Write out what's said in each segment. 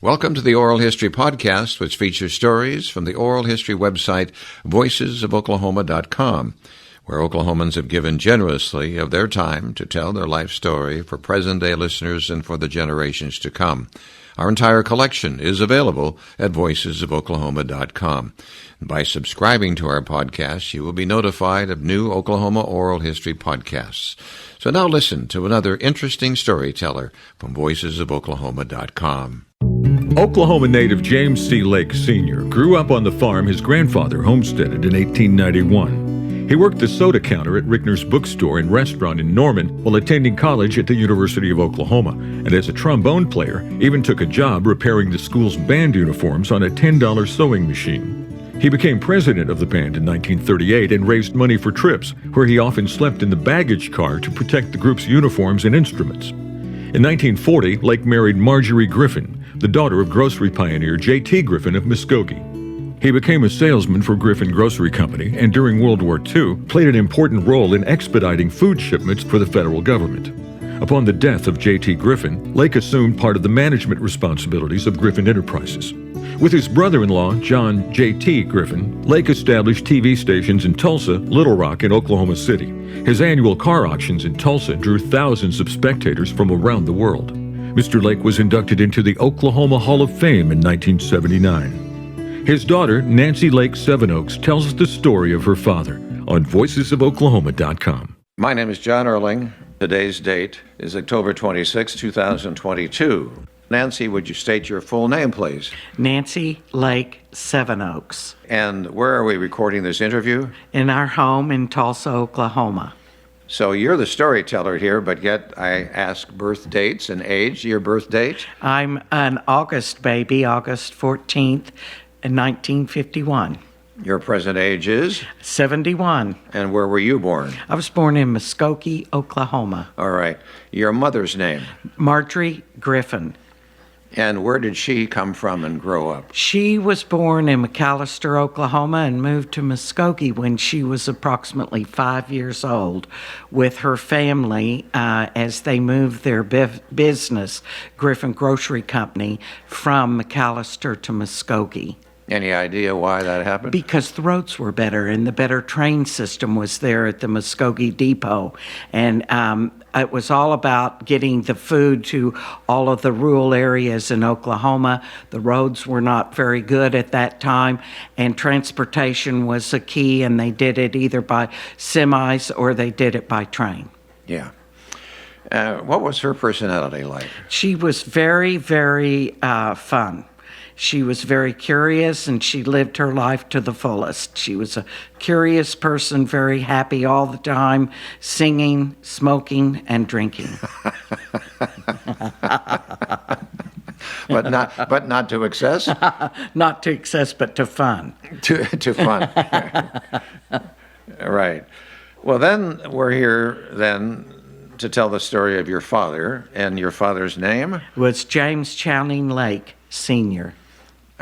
Welcome to the Oral History Podcast, which features stories from the oral history website voicesofoklahoma.com, where Oklahomans have given generously of their time to tell their life story for present-day listeners and for the generations to come. Our entire collection is available at voicesofoklahoma.com. By subscribing to our podcast, you will be notified of new Oklahoma oral history podcasts. So now listen to another interesting storyteller from voicesofoklahoma.com. Oklahoma native James C. Lake Sr. grew up on the farm his grandfather homesteaded in 1891. He worked the soda counter at Rickner's bookstore and restaurant in Norman while attending college at the University of Oklahoma, and as a trombone player, even took a job repairing the school's band uniforms on a $10 sewing machine. He became president of the band in 1938 and raised money for trips, where he often slept in the baggage car to protect the group's uniforms and instruments. In 1940, Lake married Marjory Griffin, the daughter of grocery pioneer J.T. Griffin of Muskogee. He became a salesman for Griffin Grocery Company and during World War II played an important role in expediting food shipments for the federal government. Upon the death of J.T. Griffin, Lake assumed part of the management responsibilities of Griffin Enterprises. With his brother-in-law, John J.T. Griffin, Lake established TV stations in Tulsa, Little Rock, and Oklahoma City. His annual car auctions in Tulsa drew thousands of spectators from around the world. Mr. Lake was inducted into the Oklahoma Hall of Fame in 1979. His daughter, Nancy Leake Sevenoaks, tells us the story of her father on voicesofoklahoma.com. My name is John Erling. Today's date is October 26, 2022. Nancy, would you state your full name, please? Nancy Leake Sevenoaks. And where are we recording this interview? In our home in Tulsa, Oklahoma. So you're the storyteller here, but yet I ask birth dates and age. Your birth date? I'm an August baby, August 14th, 1951. Your present age is? 71. And where were you born? I was born in Muskogee, Oklahoma. All right. Your mother's name? Marjory Griffin. And where did she come from and grow up? She was born in McAllister, Oklahoma, and moved to Muskogee when she was approximately 5 years old with her family as they moved their business, Griffin Grocery Company, from McAllister to Muskogee. Any idea why that happened? Because the roads were better and the better train system was there at the Muskogee Depot. And it was all about getting the food to all of the rural areas in Oklahoma. The roads were not very good at that time, and transportation was a key, and they did it either by semis or they did it by train. Yeah. What was her personality like? She was very, very fun. She was very curious, and she lived her life to the fullest. She was a curious person, very happy all the time, singing, smoking, and drinking. But not to excess? Not to excess, but to fun. To fun. Right. Well, then we're here then to tell the story of your father, and your father's name? It was James Chowning Lake, Sr.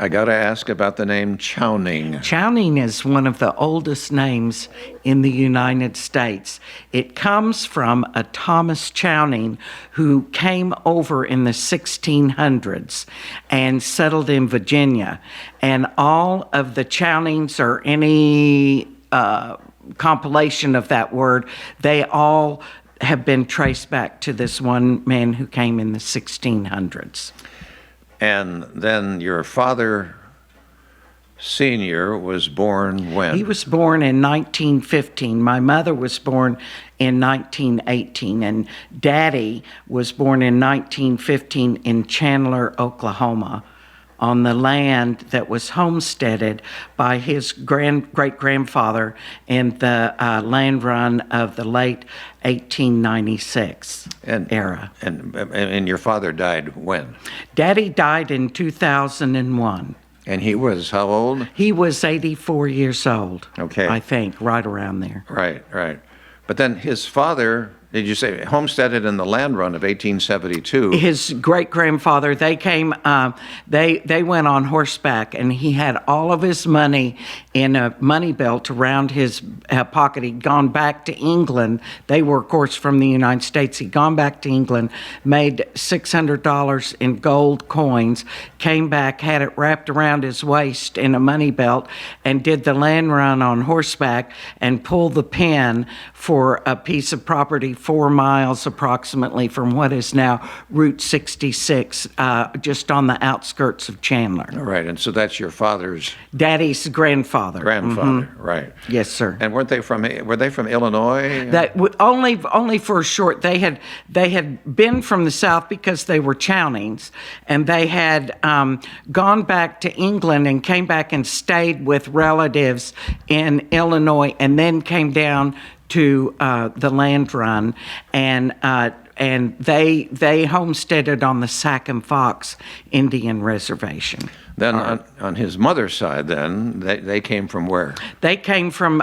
I got to ask about the name Chowning. Chowning is one of the oldest names in the United States. It comes from a Thomas Chowning who came over in the 1600s and settled in Virginia. And all of the Chownings, or any compilation of that word, they all have been traced back to this one man who came in the 1600s. And then your father, Senior, was born when? He was born in 1915. My mother was born in 1918, and Daddy was born in 1915 in Chandler, Oklahoma, on the land that was homesteaded by his great-grandfather in the land run of the late 1896 era. And your father died when? Daddy died in 2001. And he was how old? He was 84 years old. Okay. I think, right around there. Right. But then his father Did you say homesteaded in the land run of 1872? His great-grandfather, they came, they went on horseback, and he had all of his money in a money belt around his pocket. He'd gone back to England. They were, of course, from the United States. He'd gone back to England, made $600 in gold coins, came back, had it wrapped around his waist in a money belt, and did the land run on horseback and pulled the pin for a piece of property 4 miles approximately from what is now Route 66, just on the outskirts of Chandler. All right, and so that's your father's Daddy's grandfather. Right? Yes, sir. And were they from Illinois? Only for a short. They had been from the South because they were Chownings, and they had gone back to England and came back and stayed with relatives in Illinois, and then came down to the land run, and they homesteaded on the Sac and Fox Indian Reservation. Then on his mother's side, then they came from where? They came from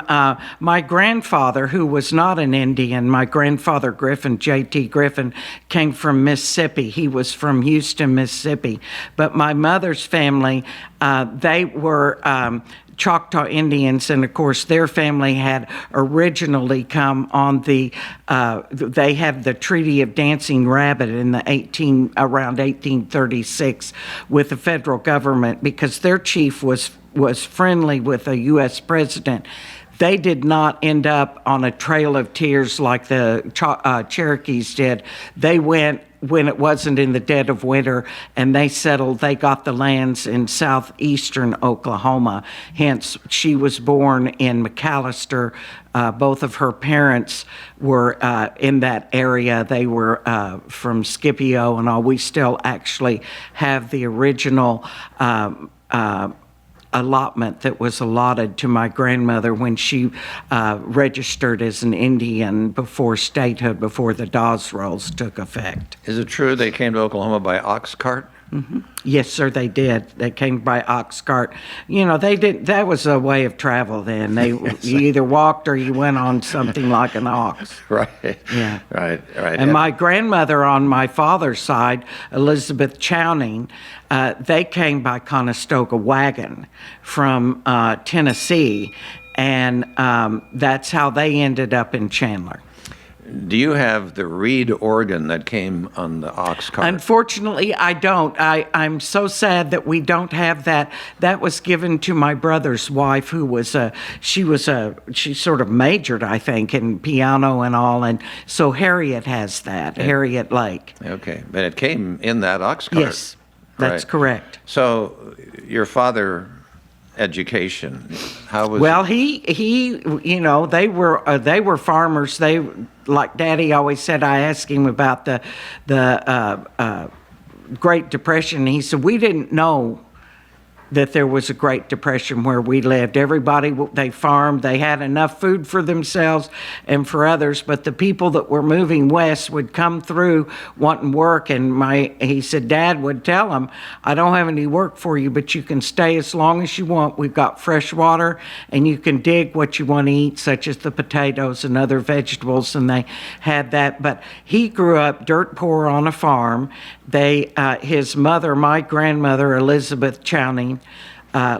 my grandfather, who was not an Indian. My grandfather Griffin, J.T. Griffin, came from Mississippi. He was from Houston, Mississippi. But my mother's family, they were Choctaw Indians, and of course their family had originally come on they had the Treaty of Dancing Rabbit in around 1836 with the federal government, because their chief was friendly with a U.S. president. They did not end up on a trail of tears like the Cherokees did. They went when it wasn't in the dead of winter, and they got the lands in southeastern Oklahoma. Hence, she was born in McAllister. Both of her parents were in that area. They were from Scipio and all. We still actually have the original allotment that was allotted to my grandmother when she registered as an Indian before statehood, before the Dawes Rolls took effect. Is it true they came to Oklahoma by ox cart? Mm-hmm. Yes, sir, they did. They came by ox cart. They did. That was a way of travel then. You either walked or you went on something like an ox. Right. Yeah. Right. And my grandmother on my father's side, Elizabeth Chowning, they came by Conestoga wagon from Tennessee, and that's how they ended up in Chandler. Do you have the reed organ that came on the ox cart? Unfortunately, I don't. I'm so sad that we don't have that. That was given to my brother's wife, who was she sort of majored, I think, in piano and all, and so Harriet has that, Harriet Lake. Okay, but it came in that ox cart. Yes, that's correct. So your father, education, how was? Well, he they were farmers. They, like Daddy always said, I asked him about the Great Depression, and he said, we didn't know that there was a Great Depression where we lived. Everybody, they farmed, they had enough food for themselves and for others, but the people that were moving west would come through wanting work, and he said, Dad would tell them, I don't have any work for you, but you can stay as long as you want. We've got fresh water, and you can dig what you want to eat, such as the potatoes and other vegetables, and they had that. But he grew up dirt poor on a farm. His mother, my grandmother, Elizabeth Chowning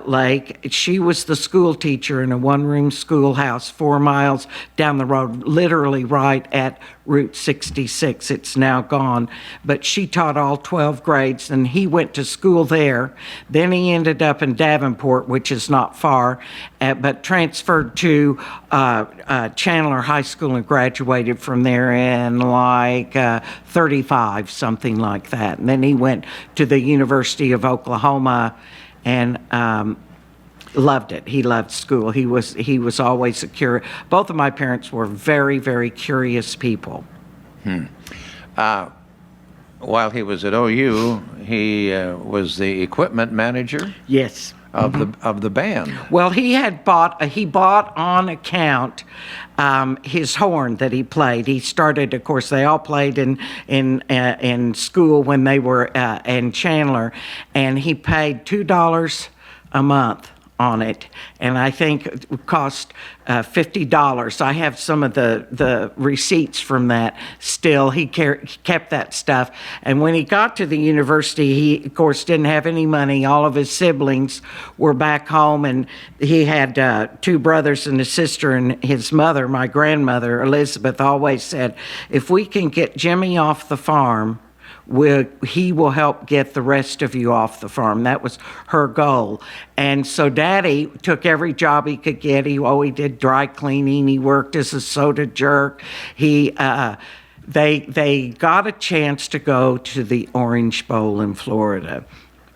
Lake, she was the school teacher in a one-room schoolhouse 4 miles down the road, literally right at Route 66. It's now gone, but she taught all 12 grades, and he went to school there. Then he ended up in Davenport, which is not far, but transferred to Chandler High School and graduated from there in 35, something like that. And then he went to the University of Oklahoma and loved it. He loved school. He was always a curious. Both of my parents were very, very curious people. While he was at OU, he was the equipment manager. Yes. Of the band. Well, he bought on account his horn that he played. He started, of course, they all played in school when they were in Chandler, and he paid $2 a month on it, and I think it cost $50. I have some of the receipts from that still. He kept that stuff, and when he got to the university, he, of course, didn't have any money. All of his siblings were back home, and he had 2 brothers and a sister, and his mother, my grandmother, Elizabeth, always said, if we can get Jimmy off the farm, he will help get the rest of you off the farm. That was her goal. And so Daddy took every job he could get. He did dry cleaning. He worked as a soda jerk. They got a chance to go to the Orange Bowl in Florida.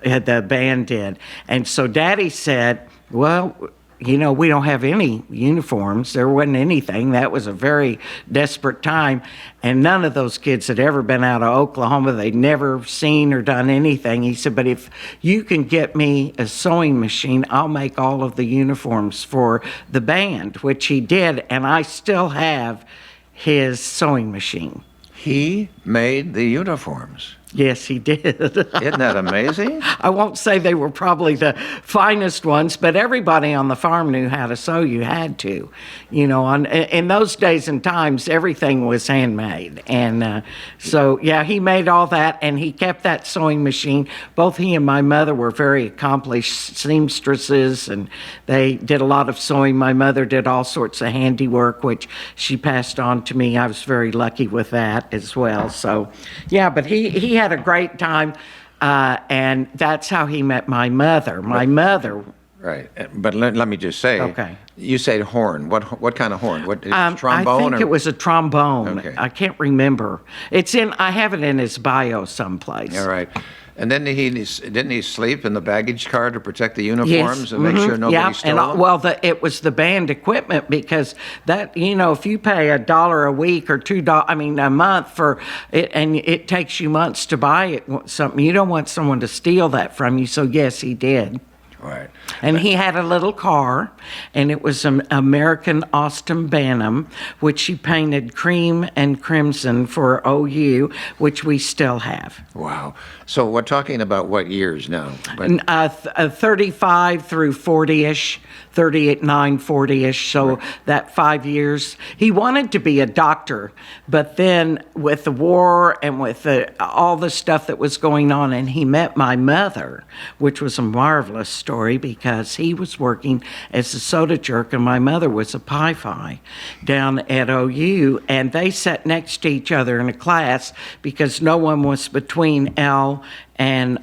The band did. And so Daddy said, well, we don't have any uniforms. There wasn't anything. That was a very desperate time. And none of those kids had ever been out of Oklahoma. They'd never seen or done anything. He said, but if you can get me a sewing machine, I'll make all of the uniforms for the band, which he did. And I still have his sewing machine. He made the uniforms. Yes, he did. Isn't that amazing? I won't say they were probably the finest ones, but everybody on the farm knew how to sew. You had to. In those days and times, everything was handmade. And he made all that, and he kept that sewing machine. Both he and my mother were very accomplished seamstresses, and they did a lot of sewing. My mother did all sorts of handiwork, which she passed on to me. I was very lucky with that as well. So, but he had a great time, and that's how he met my mother. My mother. Right, but let me just say. Okay. You said horn. What kind of horn? What is trombone? I think it was a trombone. Okay. I can't remember. I have it in his bio someplace. All right. And then didn't he sleep in the baggage car to protect the uniforms and make sure nobody stole them? It was the band equipment, because that, if you pay $1 a week or $2, a month for it, and it takes you months to buy something, you don't want someone to steal that from you. So yes, he did. Right. And he had a little car, and it was an American Austin Bantam, which he painted cream and crimson for OU, which we still have. Wow. So we're talking about what years now? 35 through 40-ish, 39, 40-ish, so right. That 5 years. He wanted to be a doctor, but then with the war and with all the stuff that was going on, and he met my mother, which was a marvelous story, because he was working as a soda jerk and my mother was a pie-fi down at OU, and they sat next to each other in a class because no one was between L and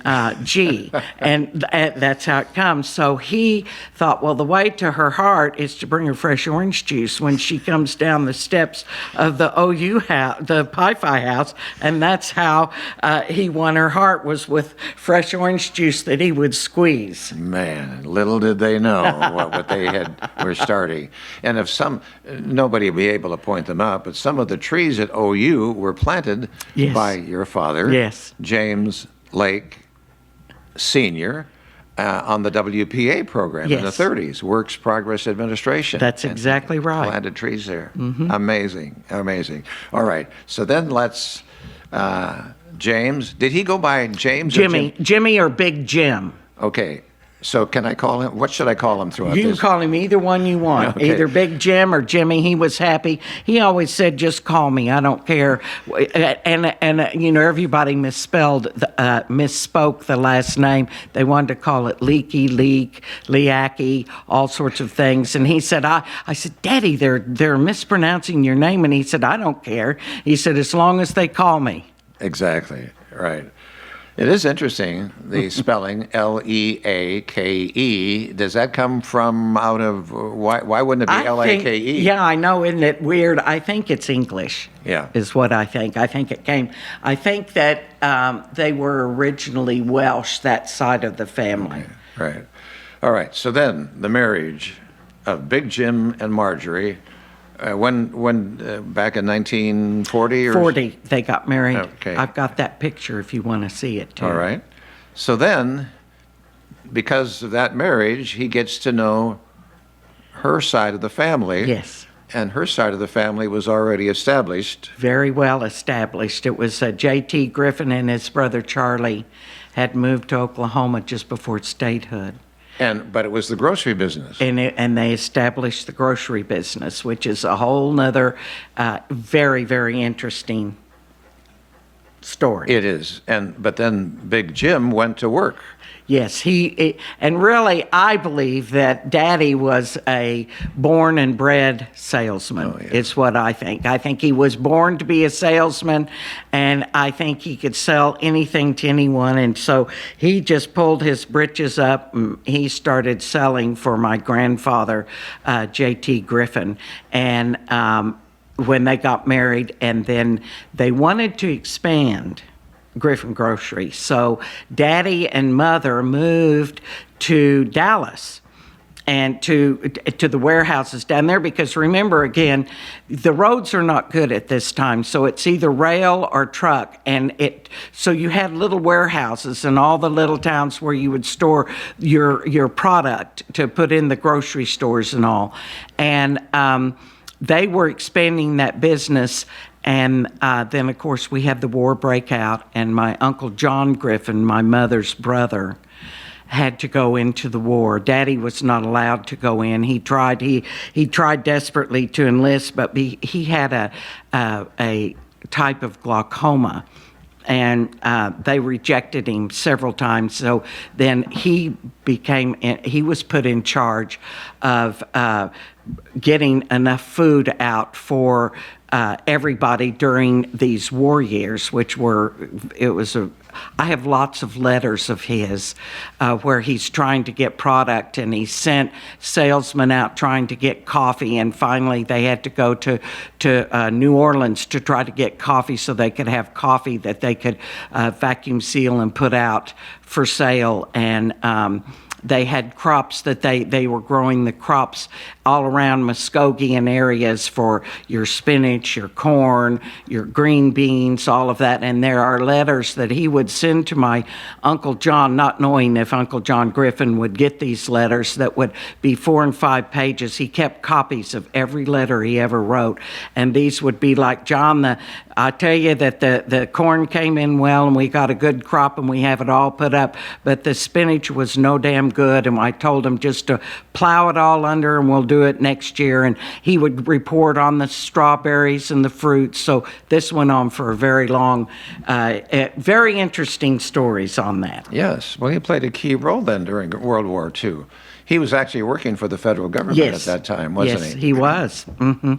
G, and that's how it comes. So he thought, well, the way to her heart is to bring her fresh orange juice when she comes down the steps of the OU house, the Pi-Fi house, and that's how he won her heart, was with fresh orange juice that he would squeeze. Man, little did they know what they were starting. And if nobody will be able to point them out, but some of the trees at OU were planted by your father, James Lake Sr., on the WPA program in the 30s, Works Progress Administration. That's exactly right. Planted trees there. Mm-hmm. Amazing. All right. So then let's, James, did he go by James Jimmy? or Jim? Jimmy or Big Jim. Okay. So can I call him? What should I call him throughout this? You can call him either one you want. Okay. Either Big Jim or Jimmy. He was happy. He always said, just call me. I don't care. And everybody misspoke the last name. They wanted to call it Leaky, Leacky, all sorts of things. And he said, I said, Daddy, they're mispronouncing your name. And he said, I don't care. He said, as long as they call me. Exactly. Right. It is interesting, the spelling, Leake. Does that come from out of, why wouldn't it be Lake? Yeah, I know, isn't it weird? I think it's English, is what I think. I think that they were originally Welsh, that side of the family. Okay. Right. All right, so then the marriage of Big Jim and Marjory, when back in 1940 or 40 they got married. Okay. I've got that picture if you want to see it too. All right. So then, because of that marriage, he gets to know her side of the family. Yes. And her side of the family was already established. Very well established. It was J.T. Griffin and his brother Charlie had moved to Oklahoma just before statehood. But it was the grocery business. And they established the grocery business, which is a whole nother very, very interesting story. It is. But then Big Jim went to work. Yes, and really, I believe that Daddy was a born and bred salesman. Oh, yeah. It's what I think. I think he was born to be a salesman, and I think he could sell anything to anyone. And so he just pulled his britches up, and he started selling for my grandfather, J.T. Griffin. And when they got married, and then they wanted to expand Griffin Grocery. So Daddy and Mother moved to Dallas and to the warehouses down there, because remember, again, the roads are not good at this time, so it's either rail or truck, so you had little warehouses in all the little towns where you would store your product to put in the grocery stores and all. And they were expanding that business. And then, of course, we had the war break out, and my Uncle John Griffin, my mother's brother, had to go into the war. Daddy was not allowed to go in. He tried desperately to enlist, but he had a type of glaucoma, and they rejected him several times. So then he was put in charge of getting enough food out for everybody during these war years, I have lots of letters of his where he's trying to get product, and he sent salesmen out trying to get coffee, and finally they had to go to New Orleans to try to get coffee so they could have coffee that they could vacuum seal and put out for sale. And they had crops that they were growing the crops all around Muskogean areas for your spinach, your corn, your green beans, all of that. And there are letters that he would send to my Uncle John, not knowing if Uncle John Griffin would get these letters that would be 4 and 5 pages. He kept copies of every letter he ever wrote. And these would be like, John, I tell you that the corn came in well and we got a good crop and we have it all put up, but the spinach was no damn good. And I told him just to plow it all under and we'll do it next year. And he would report on the strawberries and the fruits. So this went on for a very long, very interesting stories on that. Yes. Well, he played a key role then during World War II. He was actually working for the federal government at that time, wasn't he? Yes, he was. Mm-hmm.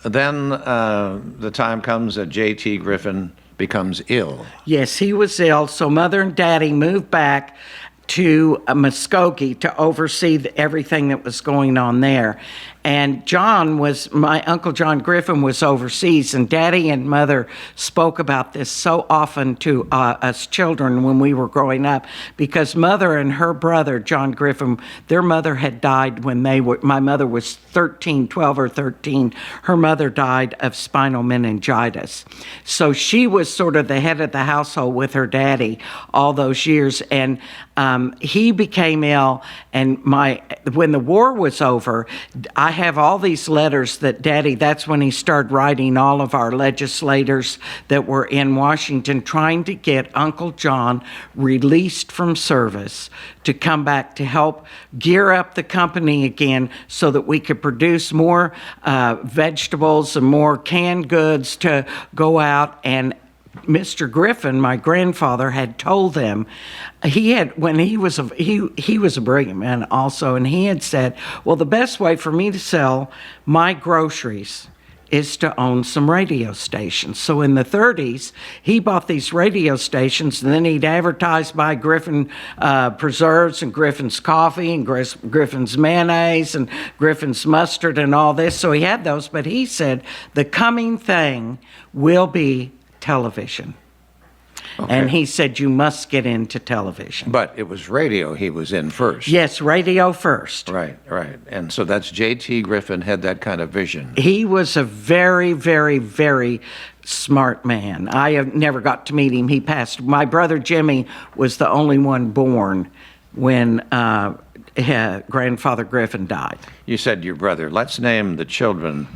Then the time comes that J.T. Griffin becomes ill. Yes, he was ill, so Mother and Daddy moved back to Muskogee to oversee everything that was going on there. And my Uncle John Griffin was overseas, and Daddy and Mother spoke about this so often to us children when we were growing up, because Mother and her brother, John Griffin, their mother had died when my mother was 12 or 13. Her mother died of spinal meningitis. So she was sort of the head of the household with her daddy all those years, and he became ill, and when the war was over, I have all these letters that Daddy, that's when he started writing all of our legislators that were in Washington, trying to get Uncle John released from service to come back to help gear up the company again so that we could produce more vegetables and more canned goods to go out. And Mr. Griffin, my grandfather, had told them he was a brilliant man also, and he had said, well, the best way for me to sell my groceries is to own some radio stations. So in the 30s, he bought these radio stations, and then he'd advertise by Griffin preserves and Griffin's coffee and Griffin's mayonnaise and Griffin's mustard and all this. So he had those, but he said the coming thing will be television. Okay. And he said, you must get into television. But it was radio he was in first. Yes, radio first. Right. And so that's J.T. Griffin had that kind of vision. He was a very, very, very smart man. I have never got to meet him. He passed. My brother Jimmy was the only one born when Grandfather Griffin died. You said your brother. Let's name the children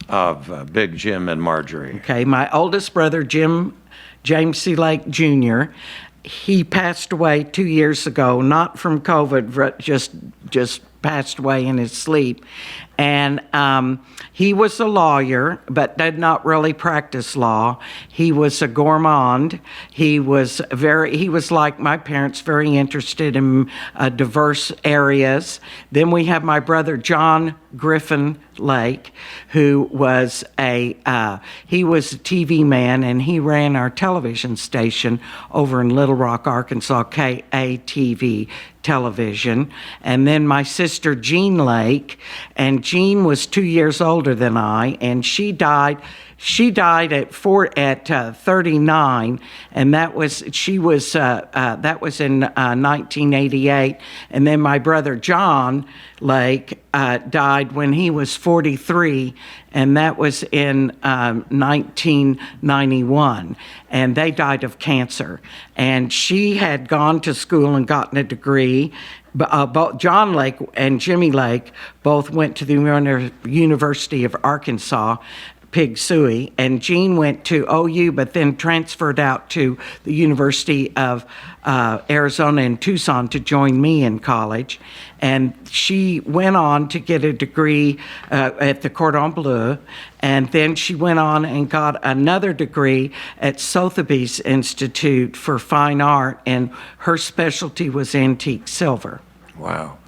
of Big Jim and Marjory. Okay, my oldest brother, James C. Lake Jr., he passed away 2 years ago, not from COVID, but just passed away in his sleep. And he was a lawyer, but did not really practice law. He was a gourmand. He was like my parents, very interested in diverse areas. Then we have my brother John Griffin Lake, who was he was a TV man, and he ran our television station over in Little Rock, Arkansas, KATV television. And then my sister Jean Lake, and Jean was 2 years older than I, and she died at 39, and that was in 1988. And then my brother John Lake died when he was 43, and that was in 1991. And they died of cancer. And she had gone to school and gotten a degree. Both John Lake and Jimmy Lake both went to the University of Arkansas, Pig Sooie, and Jean went to OU, but then transferred out to the University of Arizona in Tucson to join me in college. And she went on to get a degree at the Cordon Bleu, and then she went on and got another degree at Sotheby's Institute for Fine Art, and her specialty was antique silver. Wow.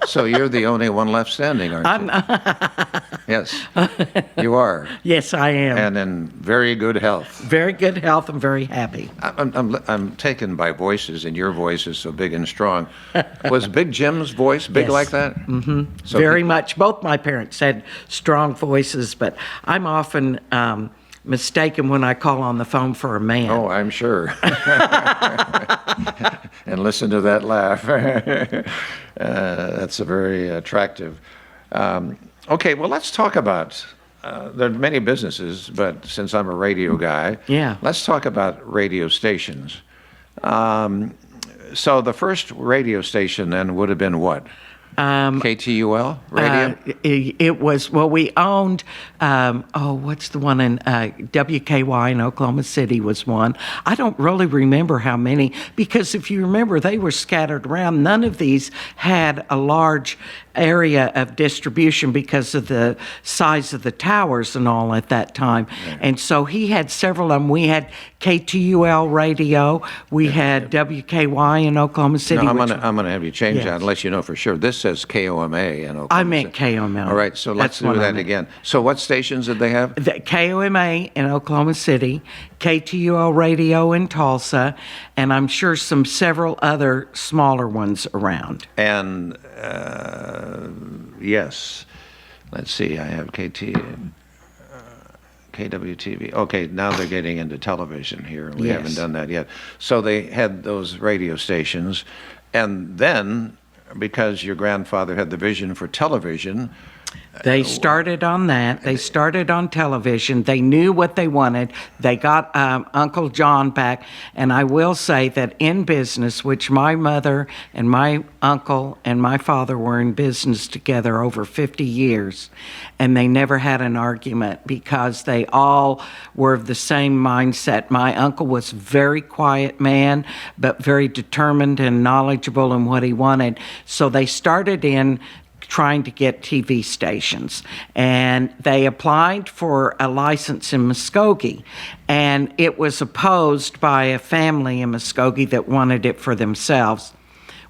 So you're the only one left standing, aren't you? Yes, you are. Yes, I am. And in very good health. Very good health and very happy. I'm taken by voices, and your voice is so big and strong. Was Big Jim's voice big Yes. like that? Mm-hmm. So very much. Both my parents had strong voices, but I'm often mistaken when I call on the phone for a man. Oh, I'm sure. And listen to that laugh. That's a very attractive. Okay, well, let's talk about, there are many businesses, but since I'm a radio guy, Yeah. let's talk about radio stations. So the first radio station then would have been what? KTUL radio? It was, well, we owned, what's the one in WKY in Oklahoma City was one. I don't really remember how many, because if you remember, they were scattered around. None of these had a large area of distribution because of the size of the towers and all at that time. Yeah. And so he had several of them. We had KTUL radio. We had WKY in Oklahoma City. No, I'm gonna have you change that unless you know for sure. This says KOMA in Oklahoma I meant City. KOMA. All right, so let's do that again. So what stations did they have? The KOMA in Oklahoma City, KTUL radio in Tulsa, and I'm sure several other smaller ones around. And yes, let's see, I have KWTV. Okay, now they're getting into television here. We haven't done that yet. So they had those radio stations, and then, because your grandfather had the vision for television, they started on that. They started on television. They knew what they wanted. They got Uncle John back. And I will say that in business, which my mother and my uncle and my father were in business together over 50 years, and they never had an argument because they all were of the same mindset. My uncle was a very quiet man, but very determined and knowledgeable in what he wanted. So they started in trying to get TV stations. And they applied for a license in Muskogee, and it was opposed by a family in Muskogee that wanted it for themselves.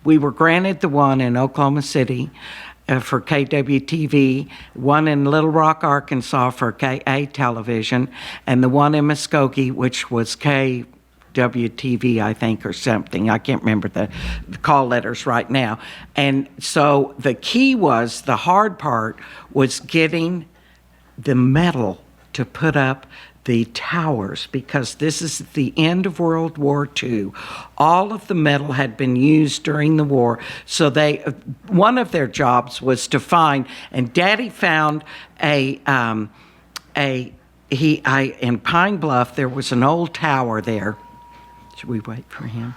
We were granted the one in Oklahoma City for KWTV, one in Little Rock, Arkansas for KA television, and the one in Muskogee, which was KWTV, I think, or something. I can't remember the call letters right now. And so the key was, the hard part was getting the metal to put up the towers, because this is the end of World War II. All of the metal had been used during the war. So one of their jobs was to find, and Daddy found in Pine Bluff, there was an old tower there. Should we wait for him?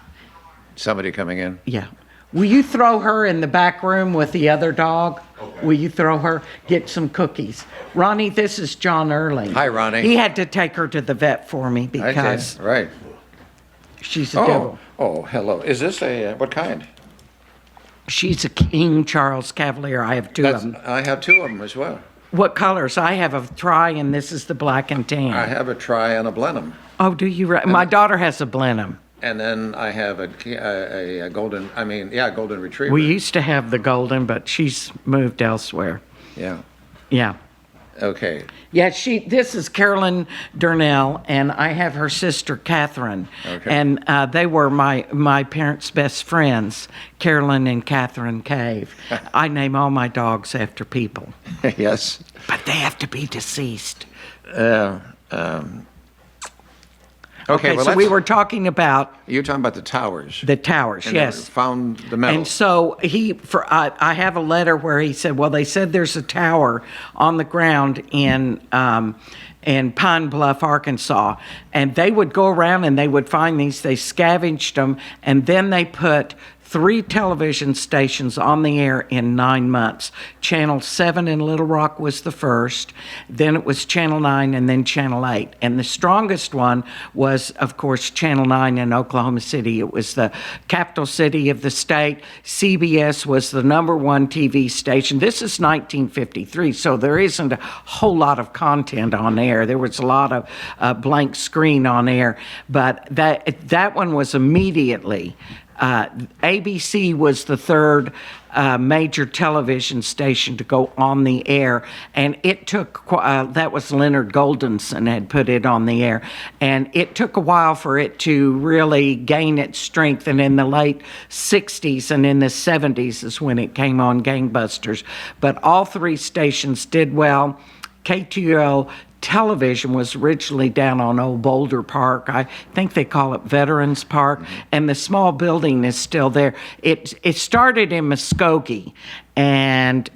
Somebody coming in? Yeah. Will you throw her in the back room with the other dog? Okay. Will you throw her? Get some cookies. Ronnie, this is John Early. Hi, Ronnie. He had to take her to the vet for me because... Okay, right. She's a devil. Oh, hello. Is this what kind? She's a King Charles Cavalier. I have two of them. I have two of them as well. What colors? I have a tri, and this is the black and tan. I have a tri and a Blenheim. Oh, do you? My daughter has a Blenheim. And then I have a golden, golden retriever. We used to have the golden, but she's moved elsewhere. Yeah. Yeah. Okay. Yeah, this is Carolyn Durnell, and I have her sister Catherine. Okay. And they were my parents' best friends, Carolyn and Catherine Cave. I name all my dogs after people. Yes. But they have to be deceased. Okay, well, so we were talking about you're talking about the towers. the towers, And yes. found the metal. And so I have a letter where he said, well, they said there's a tower on the ground in Pine Bluff, Arkansas, and they would go around and they would find these. They scavenged them, and then they put 3 television stations on the air in 9 months. Channel 7 in Little Rock was the first, then it was Channel 9, and then Channel 8. And the strongest one was, of course, Channel 9 in Oklahoma City. It was the capital city of the state. CBS was the #1 TV station. This is 1953, so there isn't a whole lot of content on air. There was a lot of blank screen on air, but that one was immediately. ABC was the third major television station to go on the air, and it took, that was Leonard Goldenson had put it on the air, and it took a while for it to really gain its strength, and in the late 60s and in the 70s is when it came on gangbusters. But all 3 stations did well. KTUL television was originally down on Old Boulder Park. I think they call it Veterans Park, and the small building is still there. It started in Muskogee, and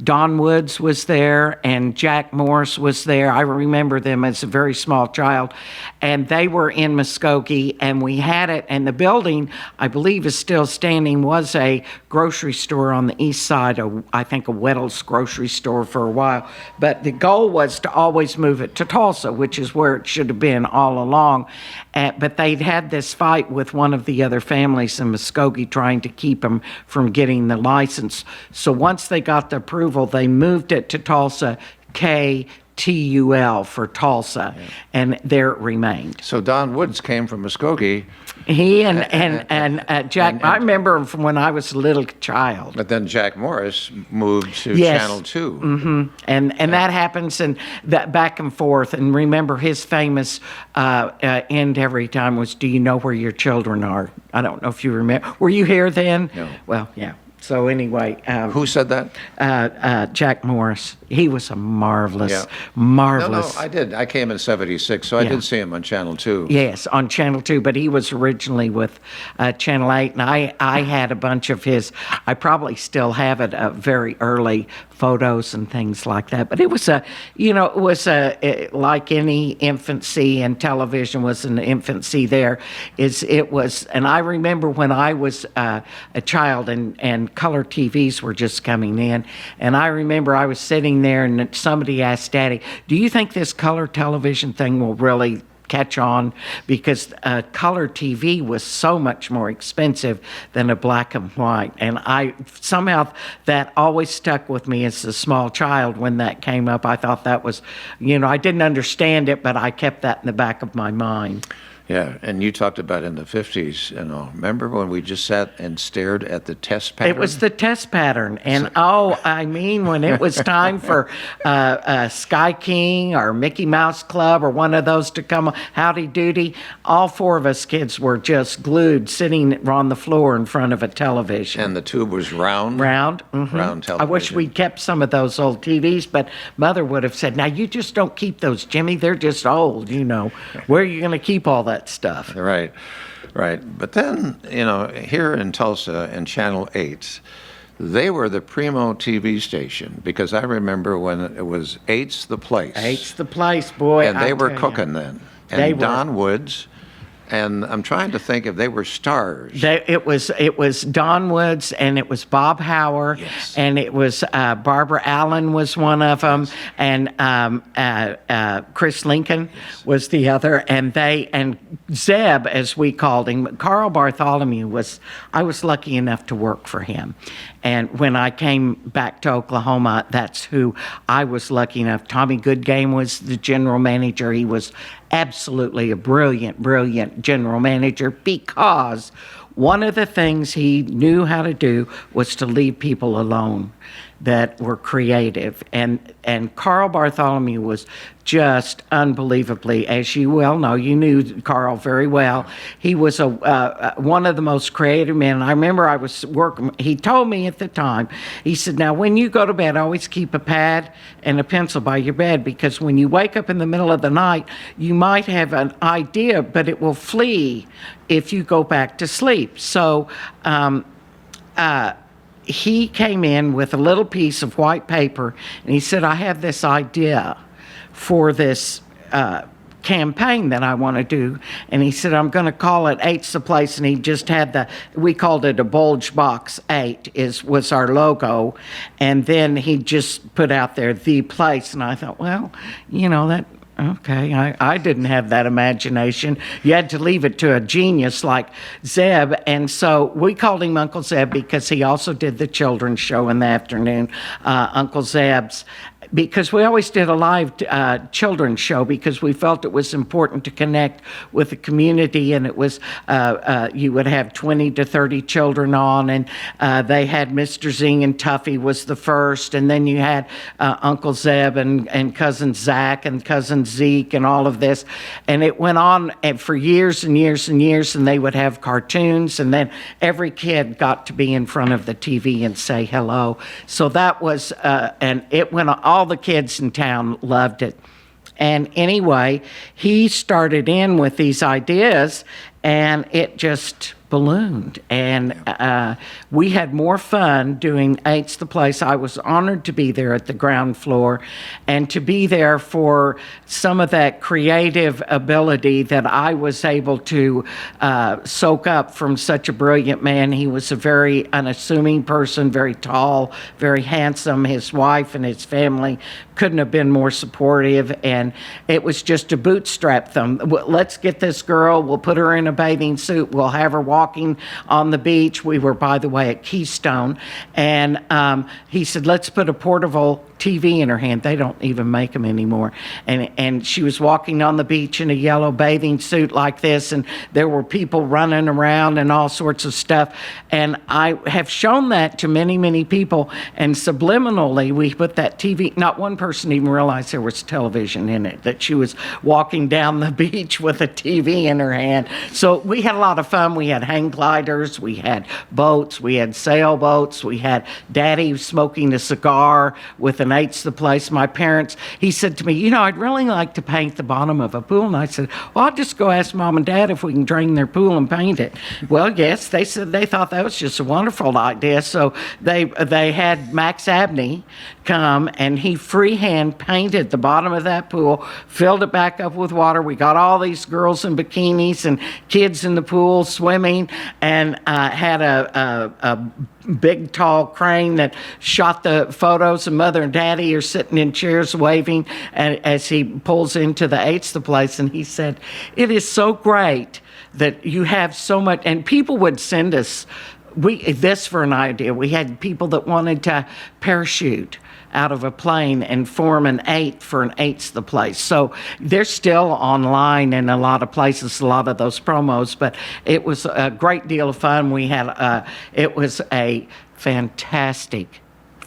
Don Woods was there, and Jack Morris was there. I remember them as a very small child, and they were in Muskogee, and we had it, and the building, I believe is still standing, was a grocery store on the east side, I think a Weddell's grocery store for a while, but the goal was to always move it to Tulsa, which is where it should have been all along, but they'd had this fight with one of the other families in Muskogee trying to keep them from getting the license. So once they got the approval, they moved it to Tulsa, KTUL for Tulsa, and there it remained. So Don Woods came from Muskogee. He and Jack, I remember him from when I was a little child. But then Jack Morris moved to Yes. Channel 2. Mm-hmm. And that happens, and that back and forth. And remember, his famous end every time was, "Do you know where your children are?" I don't know if you remember. Were you here then? No. Well, yeah. So anyway, Who said that? Jack Morris. He was a marvelous, Yeah. marvelous. No, I did. I came in '76, so I did see him on Channel 2. Yes, on Channel 2, but he was originally with Channel 8, and I had a bunch of his, I probably still have it, very early photos and things like that. But it was like any infancy, and television was an infancy there. And I remember when I was a child and color TVs were just coming in, and I remember I was sitting there and somebody asked Daddy, "Do you think this color television thing will really catch on?" Because color TV was so much more expensive than a black and white. And somehow that always stuck with me as a small child when that came up. I thought that was, I didn't understand it, but I kept that in the back of my mind. Yeah, and you talked about in the 50s, remember when we just sat and stared at the test pattern? It was the test pattern. And when it was time for Sky King or Mickey Mouse Club or one of those to come, Howdy Doody, all 4 of us kids were just glued, sitting on the floor in front of a television. And the tube was round? Round. Mm-hmm. Round television. I wish we'd kept some of those old TVs, but Mother would have said, "Now you just don't keep those, Jimmy. They're just old, Where are you going to keep all that stuff?" Right. But then, here in Tulsa and Channel 8, they were the primo TV station, because I remember when it was 8's the Place. 8's the Place, boy. And they were cooking then. And They were. Don Woods And I'm trying to think if they were stars. It was Don Woods, and it was Bob Hauer, Yes. and it was Barbara Allen was one of them, and Chris Lincoln was the other, and Zeb, as we called him, Carl Bartholomew I was lucky enough to work for him. And when I came back to Oklahoma, that's who I was lucky enough. Tommy Goodgame was the general manager. He was absolutely a brilliant general manager, because one of the things he knew how to do was to leave people alone that were creative. And Carl Bartholomew was just unbelievably, as you well know, you knew Carl very well. He was one of the most creative men. I remember I was working, he told me at the time, he said, now when you go to bed, always keep a pad and a pencil by your bed, because when you wake up in the middle of the night, you might have an idea, but it will flee if you go back to sleep. So he came in with a little piece of white paper, and he said, I have this idea for this campaign that I want to do. And he said, I'm going to call it Eight's the Place. And he just had we called it a bulge box 8 was our logo. And then he just put out there, The Place. And I thought, well, okay, I didn't have that imagination. You had to leave it to a genius like Zeb. And so we called him Uncle Zeb because he also did the children's show in the afternoon, Uncle Zeb's. Because we always did a live children's show, because we felt it was important to connect with the community, and it was you would have 20 to 30 children on, and they had Mr. Zing and Tuffy was the first, and then you had Uncle Zeb and cousin Zach and cousin Zeke and all of this, and it went on for years and years and years, and they would have cartoons, and then every kid got to be in front of the TV and say hello. So that was, and it went all the kids in town loved it. And anyway, he started in with these ideas, and it just ballooned. And we had more fun doing Eight's the Place. I was honored to be there at the ground floor, and to be there for some of that creative ability that I was able to soak up from such a brilliant man. He was a very unassuming person, very tall, very handsome. His wife and his family couldn't have been more supportive, and it was just to bootstrap them. Let's get this girl, we'll put her in a bathing suit, we'll have her walking on the beach. We were, by the way, at Keystone, and he said, let's put a portable TV in her hand. They don't even make them anymore. And she was walking on the beach in a yellow bathing suit like this, and there were people running around and all sorts of stuff. And I have shown that to many, many people, and subliminally we put that TV, not one person even realized there was television in it, that she was walking down the beach with a TV in her hand. So we had a lot of fun. We had hang gliders, we had boats, we had sailboats, we had Daddy smoking a cigar with an Eight's the Place. My parents, he said to me, I'd really like to paint the bottom of a pool. And I said, well, I'll just go ask Mom and Dad if we can drain their pool and paint it. Well, yes, they said they thought that was just a wonderful idea. So they had Max Abney come, and he freehand painted the bottom of that pool, filled it back up with water. We got all these girls in bikinis and kids in the pool swimming, and had a big tall crane that shot the photos, and Mother and Daddy are sitting in chairs waving as he pulls into the Eight's the Place. And he said, it is so great that you have so much, and people would send us this for an idea. We had people that wanted to parachute out of a plane and form an 8 for an Eight's the Place. So they're still online in a lot of places, a lot of those promos, but it was a great deal of fun. We had, it was a fantastic,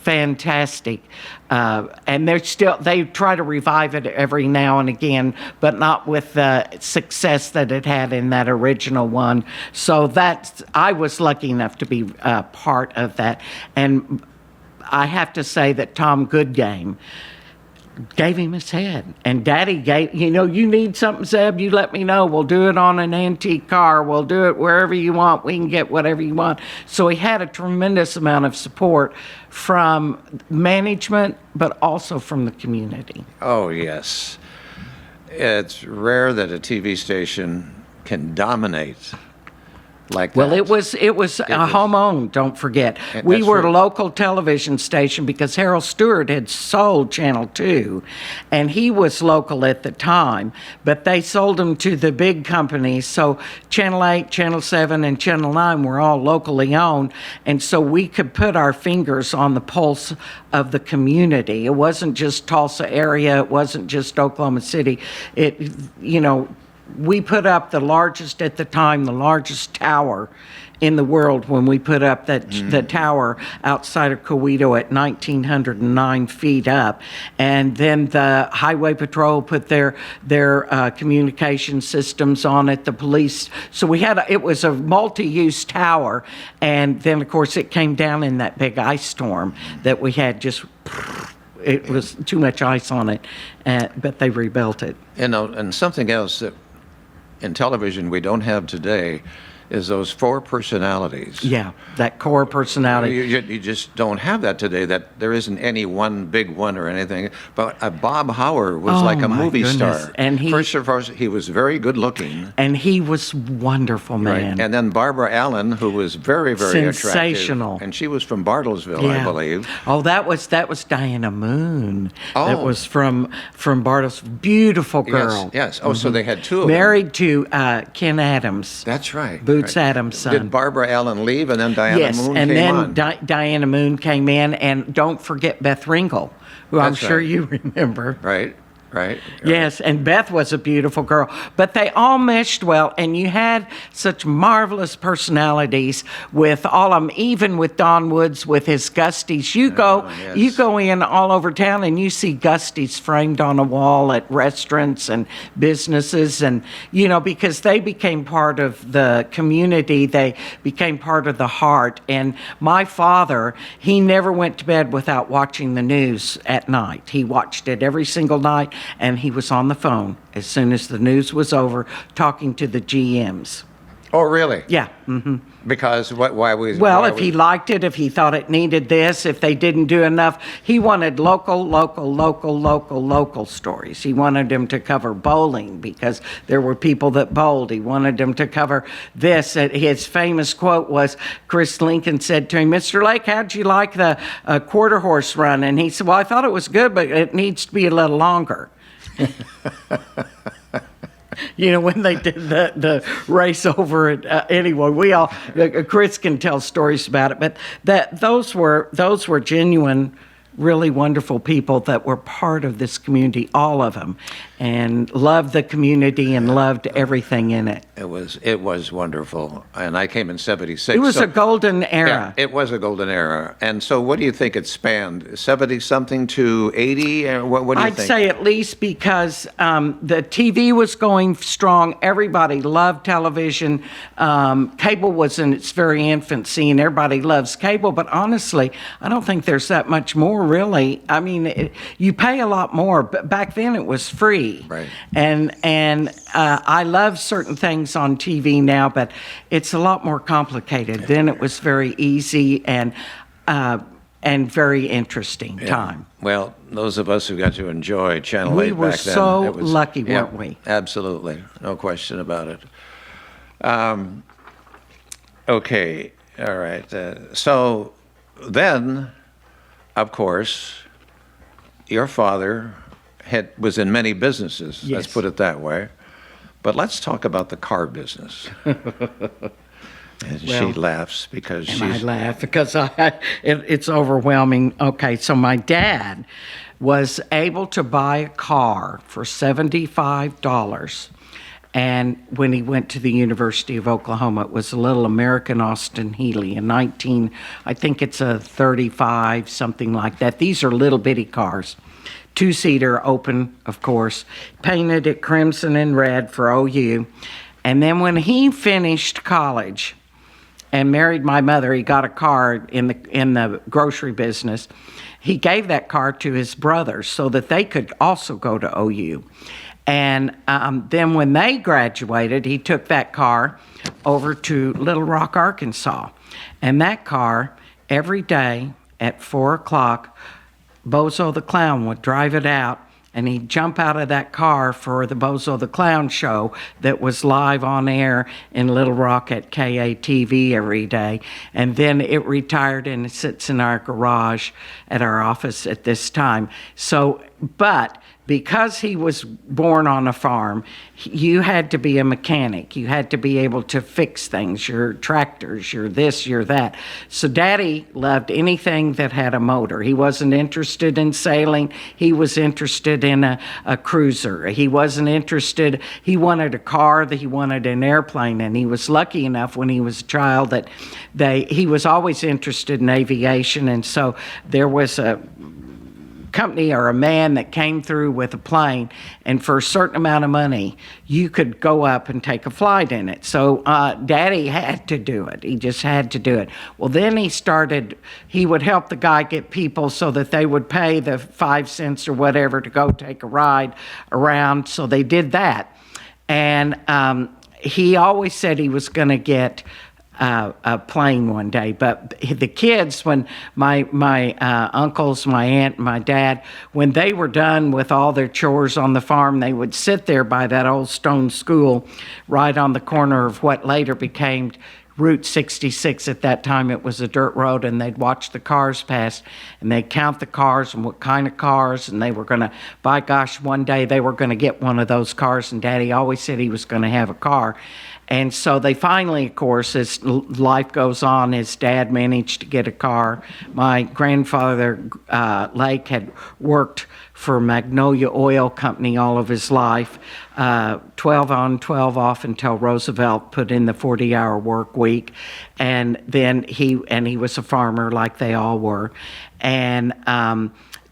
and they try to revive it every now and again, but not with the success that it had in that original one. So I was lucky enough to be part of that. And I have to say that Tom Goodgame gave him his head. And Daddy gave, you need something, Zeb, you let me know. We'll do it on an antique car. We'll do it wherever you want. We can get whatever you want. So he had a tremendous amount of support from management, but also from the community. Oh, yes. It's rare that a TV station can dominate like that. Well, it was home-owned, don't forget. We That's were true. a local television station because Harold Stewart had sold Channel 2, and he was local at the time, but they sold him to the big companies. So Channel 8, Channel 7, and Channel 9 were all locally owned, and so we could put our fingers on the pulse of the community. It wasn't just Tulsa area. It wasn't just Oklahoma City. We put up the largest tower in the world when we put up the tower outside of Coweta at 1,909 feet up. And then the Highway Patrol put their communication systems on it, the police. So it was a multi-use tower. And then, of course, it came down in that big ice storm that we had it was too much ice on it, but they rebuilt it. And something else that in television we don't have today is those four personalities. Yeah, that core personality. You just don't have that today, that there isn't any one big one or anything. But Bob Howard was like a movie star. And First of all, he was very good looking. And he was wonderful, man. Right. And then Barbara Allen, who was very, very sensational. attractive. And she was from Bartlesville, I believe. Oh, that was Diana Moon. Oh. That was from Bartlesville. Beautiful girl. Yes. Oh, so they had two of them. Married to Ken Adams. That's right. Boots Adams' son. Did Barbara Allen leave and then Diana Moon and came then on? Diana Moon came in, and don't forget Beth Ringel, who I'm sure you remember. Right. Yes, and Beth was a beautiful girl. But they all meshed well, and you had such marvelous personalities with all of them, even with Don Woods with his Gusties. You go in all over town, and you see Gusties framed on a wall at restaurants and businesses, and, because they became part of the community. They became part of the heart. And my father, he never went to bed without watching the news at night. He watched it every single night. And he was on the phone as soon as the news was over, talking to the GMs. Oh, really? Yeah. Mm-hmm. Because if he liked it, if he thought it needed this, if they didn't do enough, he wanted local stories. He wanted them to cover bowling because there were people that bowled. He wanted them to cover this. His famous quote was, Chris Lincoln said to him, "Mr. Lake, how'd you like the quarter horse run?" And he said, "Well, I thought it was good, but it needs to be a little longer." When they did the race over it. Anyway, Chris can tell stories about it, but those were genuine, really wonderful people that were part of this community, all of them, and loved the community and loved everything in it. It was wonderful, and I came in '76. It was a golden era. Yeah, it was a golden era. And so, what do you think it spanned? 70 something to 80? What do you think? I'd say at least because the TV was going strong. Everybody loved television. Cable was in its very infancy, and everybody loves cable. But honestly, I don't think there's that much more. Really, I mean, you pay a lot more, but back then it was free. Right. And I love certain things on TV now, but it's a lot more complicated. Then it was very easy and very interesting time. Well, those of us who got to enjoy Channel 8 we were back then, so lucky, weren't we? Absolutely, no question about it. Okay, all right. So then, of course, your father was in many businesses. Yes. Let's put it that way. But let's talk about the car business. And she laughs because I laugh because it's overwhelming. Okay, so my dad was able to buy a car for $75. And when he went to the University of Oklahoma, it was a little American Austin Healey in I think it's a 35, something like that. These are little bitty cars. Two-seater, open, of course, painted it crimson and red for OU. And then when he finished college and married my mother, he got a car in the grocery business. He gave that car to his brothers so that they could also go to OU. And then when they graduated, he took that car over to Little Rock, Arkansas. And that car, every day at 4 o'clock, Bozo the Clown would drive it out and he'd jump out of that car for the Bozo the Clown show that was live on air in Little Rock at KATV every day. And then it retired, and it sits in our garage at our office at this time. So, but because he was born on a farm, you had to be a mechanic. You had to be able to fix things, your tractors, your this, your that. So Daddy loved anything that had a motor. He wasn't interested in sailing. He was interested in a cruiser. He wasn't interested, he wanted a car, he wanted an airplane, and he was lucky enough when he was a child that he was always interested in aviation, and so there was a company or a man that came through with a plane, and for a certain amount of money you could go up and take a flight in it. So Daddy had to do it. He just had to do it. Well, then he would help the guy get people so that they would pay the 5 cents or whatever to go take a ride around. So they did that, and he always said he was going to get a plane one day. But the kids, when my uncles, my aunt, my dad, when they were done with all their chores on the farm, they would sit there by that old stone school right on the corner of what later became Route 66. At that time it was a dirt road, and they'd watch the cars pass, and they'd count the cars and what kind of cars, and they were going to, by gosh, one day they were going to get one of those cars, and Daddy always said he was going to have a car. And so they finally, of course, as life goes on, his dad managed to get a car. My grandfather, Lake, had worked for Magnolia Oil Company all of his life, 12 on, 12 off until Roosevelt put in the 40-hour work week. And then he was a farmer like they all were. And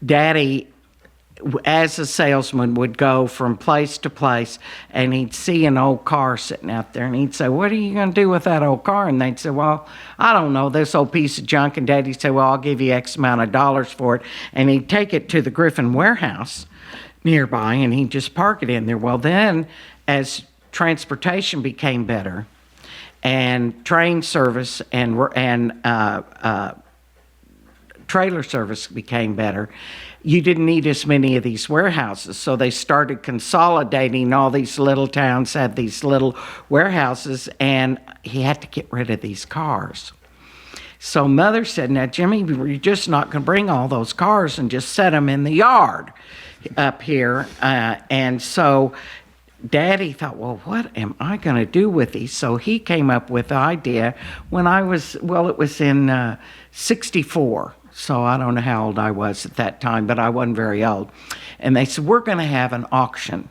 Daddy, as a salesman, would go from place to place, and he'd see an old car sitting out there, and he'd say, "What are you going to do with that old car?" And they'd say, "Well, I don't know, this old piece of junk." And Daddy'd say, "Well, I'll give you X amount of dollars for it." And he'd take it to the Griffin warehouse nearby, and he'd just park it in there. Well, then, as transportation became better, and train service and trailer service became better, you didn't need as many of these warehouses. So they started consolidating. All these little towns had these little warehouses, and he had to get rid of these cars. So Mother said, "Now, Jimmy, you're just not going to bring all those cars and just set them in the yard up here." And so Daddy thought, "Well, what am I going to do with these?" So he came up with the idea when it was in 64. So I don't know how old I was at that time, but I wasn't very old. And they said, "We're going to have an auction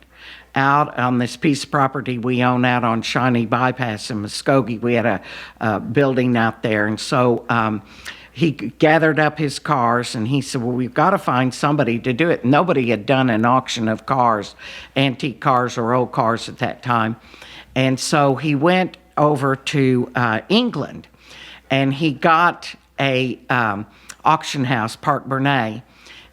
out on this piece of property we own out on Shawnee Bypass in Muskogee." We had a building out there. And so he gathered up his cars, and he said, "Well, we've got to find somebody to do it." Nobody had done an auction of cars, antique cars or old cars at that time. And so he went over to England, and he got a auction house, Park Bernay,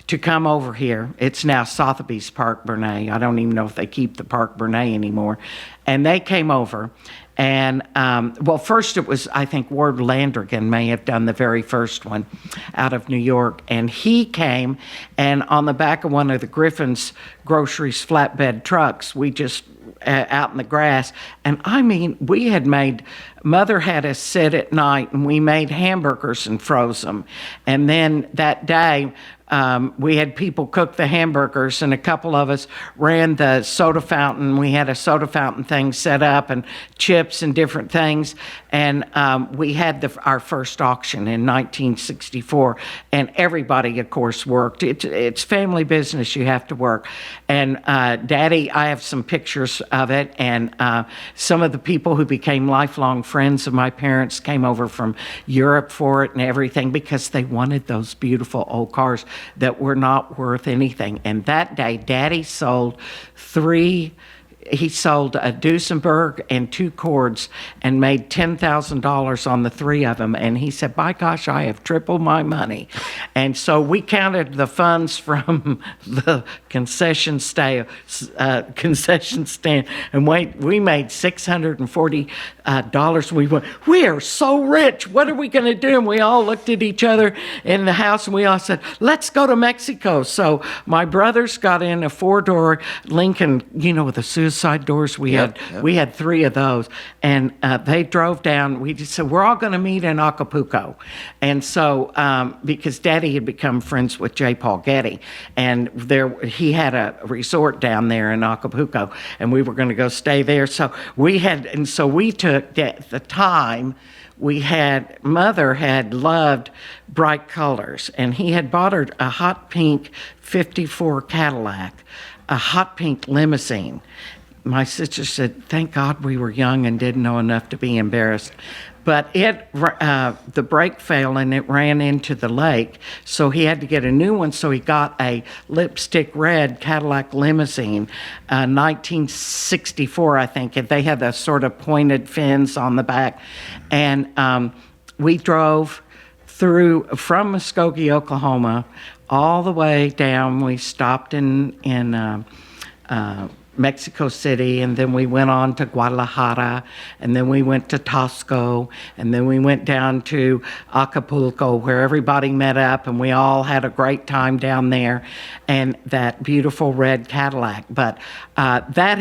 to come over here. It's now Sotheby's Park Bernay. I don't even know if they keep the Park Bernay anymore. And they came over, and first it was, I think Ward Landrigan may have done the very first one out of New York. And he came, and on the back of one of the Griffin's groceries flatbed trucks, we just out in the grass. And I mean, we had made, Mother had us sit at night, and we made hamburgers and froze them. And then that day, we had people cook the hamburgers, and a couple of us ran the soda fountain. We had a soda fountain thing set up, and chips and different things. And we had our first auction in 1964. And everybody, of course, worked. It's family business. You have to work. And Daddy, I have some pictures of it. And some of the people who became lifelong friends of my parents came over from Europe for it and everything, because they wanted those beautiful old cars that were not worth anything. And that day, Daddy sold 3 he sold a Duesenberg and 2 cords and made $10,000 on the 3 of them. And he said, by gosh, I have tripled my money. And so we counted the funds from the concession stand, and we made $640. We went, we are so rich. What are we going to do? And we all looked at each other in the house, and we all said, let's go to Mexico. So my brothers got in a 4-door Lincoln, with the suicide doors. We had 3 of those, and they drove down. We just said, we're all going to meet in Acapulco. And so because Daddy had become friends with J. Paul Getty, and he had a resort down there in Acapulco, and we were going to go stay there. So we took, at the time, Mother had loved bright colors, and he had bought her a hot pink 54 Cadillac, a hot pink limousine. My sister said, thank God we were young and didn't know enough to be embarrassed. But the brake failed and it ran into the lake, so he had to get a new one. So he got a lipstick red Cadillac limousine, 1964, I think. And they had the sort of pointed fins on the back. And we drove from Muskogee, Oklahoma, all the way down. We stopped in Mexico City, and then we went on to Guadalajara, and then we went to Tasco, and then we went down to Acapulco, where everybody met up, and we all had a great time down there, and that beautiful red Cadillac. But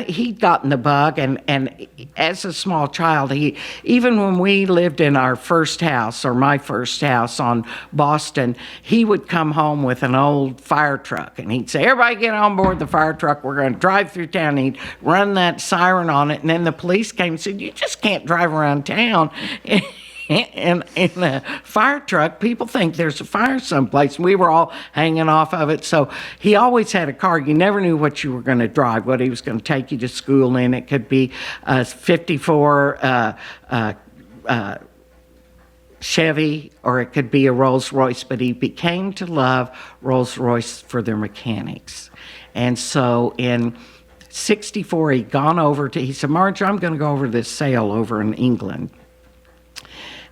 he'd gotten the bug, and as a small child, even when we lived in our first house, or my first house on Boston, he would come home with an old fire truck, and he'd say, everybody get on board the fire truck, we're going to drive through town. He'd run that siren on it, and then the police came and said, you just can't drive around town in a fire truck. People think there's a fire someplace. And we were all hanging off of it. So he always had a car. You never knew what you were going to drive, what he was going to take you to school in. It could be a 54 Chevy, or it could be a Rolls Royce, but he became to love Rolls Royce for their mechanics. And so in 64, he said, Marge, I'm going to go over to this sale over in England.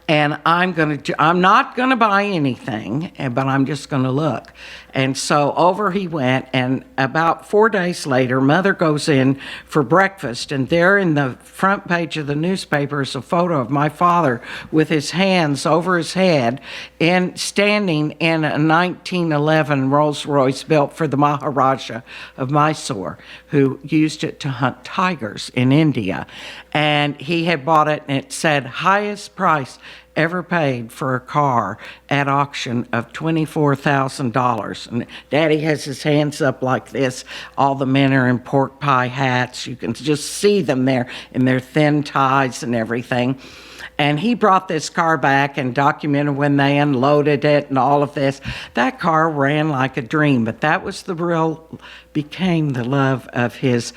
And I'm not going to buy anything, but I'm just going to look. And so over he went, and about 4 days later, Mother goes in for breakfast, and there in the front page of the newspaper is a photo of my father with his hands over his head and standing in a 1911 Rolls Royce built for the Maharaja of Mysore, who used it to hunt tigers in India. And he had bought it, and it said, highest price ever paid for a car at auction of $24,000. And Daddy has his hands up like this. All the men are in pork pie hats. You can just see them there in their thin ties and everything. And he brought this car back and documented when they unloaded it and all of this. That car ran like a dream, but that was became the love of his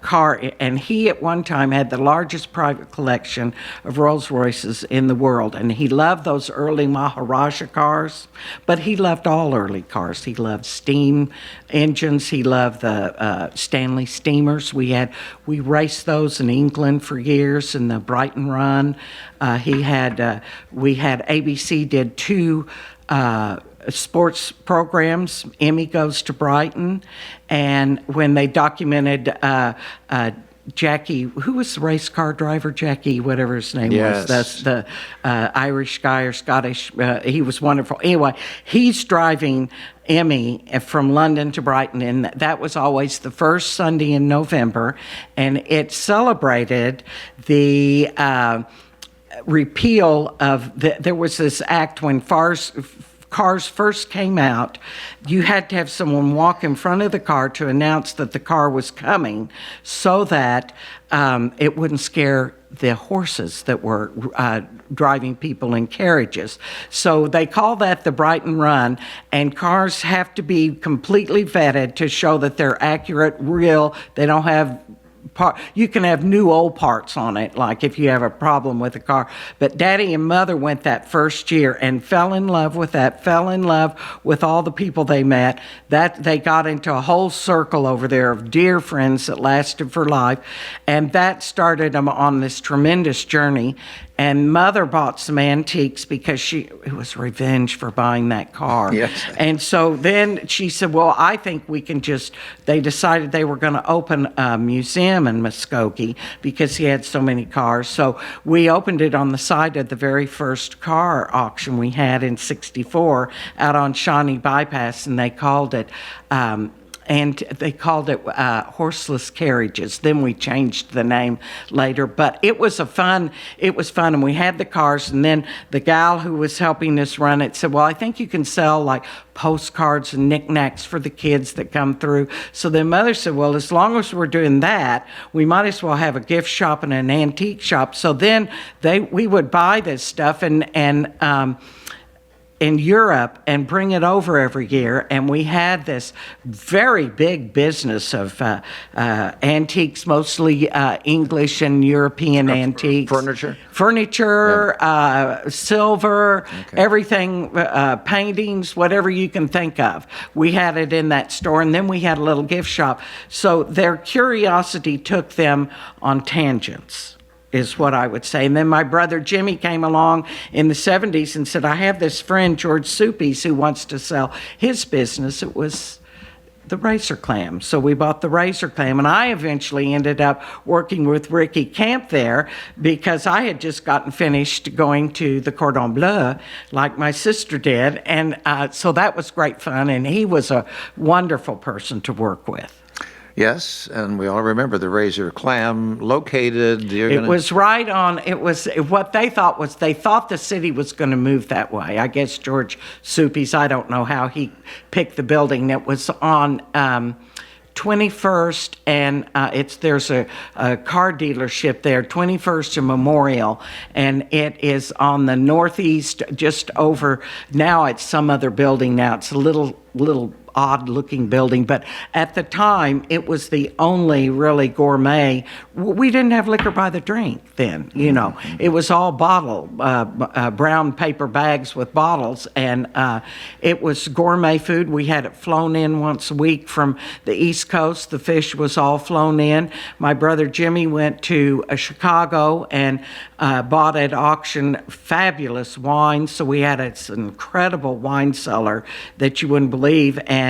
car. And he at one time had the largest private collection of Rolls Royces in the world. And he loved those early Maharaja cars, but he loved all early cars. He loved steam engines. He loved the Stanley steamers. We raced those in England for years in the Brighton Run. We had ABC did 2 sports programs. Emmy Goes to Brighton, and when they documented Jackie, who was the race car driver, Jackie, whatever his name was, that's the Irish guy or Scottish, he was wonderful. Anyway, he's driving Emmy from London to Brighton, and that was always the first Sunday in November, and it celebrated the repeal of there was this act when cars first came out. You had to have someone walk in front of the car to announce that the car was coming, so that it wouldn't scare the horses that were driving people in carriages. So they call that the Brighton Run, and cars have to be completely vetted to show that they're accurate, real. They don't have part. You can have new old parts on it, like if you have a problem with a car. But Daddy and Mother went that first year and fell in love with that, fell in love with all the people they met. That they got into a whole circle over there of dear friends that lasted for life. And that started them on this tremendous journey. And Mother bought some antiques because it was revenge for buying that car. Yes. And so then she said, well, I think we can they decided they were going to open a museum in Muskogee because he had so many cars. So we opened it on the site of the very first car auction we had in '64 out on Shawnee Bypass, and they called it horseless carriages. Then we changed the name later, but it was fun, and we had the cars, and then the gal who was helping us run it said, well, I think you can sell like postcards and knickknacks for the kids that come through. So then Mother said, well, as long as we're doing that, we might as well have a gift shop and an antique shop. So then we would buy this stuff in Europe and bring it over every year, and we had this very big business of antiques, mostly English and European antiques. Furniture, silver, everything, paintings, whatever you can think of. We had it in that store, and then we had a little gift shop. So their curiosity took them on tangents, is what I would say. And then my brother Jimmy came along in the 70s and said, I have this friend, George Soupies, who wants to sell his business. It was the razor clam. So we bought the razor clam, and I eventually ended up working with Ricky Camp there because I had just gotten finished going to the Cordon Bleu like my sister did. And so that was great fun, and he was a wonderful person to work with. Yes, and we all remember the razor clam located. It was right on. It was what they thought the city was going to move that way. I guess George Soupies, I don't know how he picked the building. That was on 21st, and there's a car dealership there, 21st and Memorial, and it is on the northeast, just over. Now it's some other building. Now it's a little odd-looking building, but at the time, it was the only really gourmet. We didn't have liquor by the drink then, you know. It was all bottle, brown paper bags with bottles, and it was gourmet food. We had it flown in once a week from the East Coast. The fish was all flown in. My brother Jimmy went to Chicago and bought at auction fabulous wine, so we had an incredible wine cellar that you wouldn't believe, and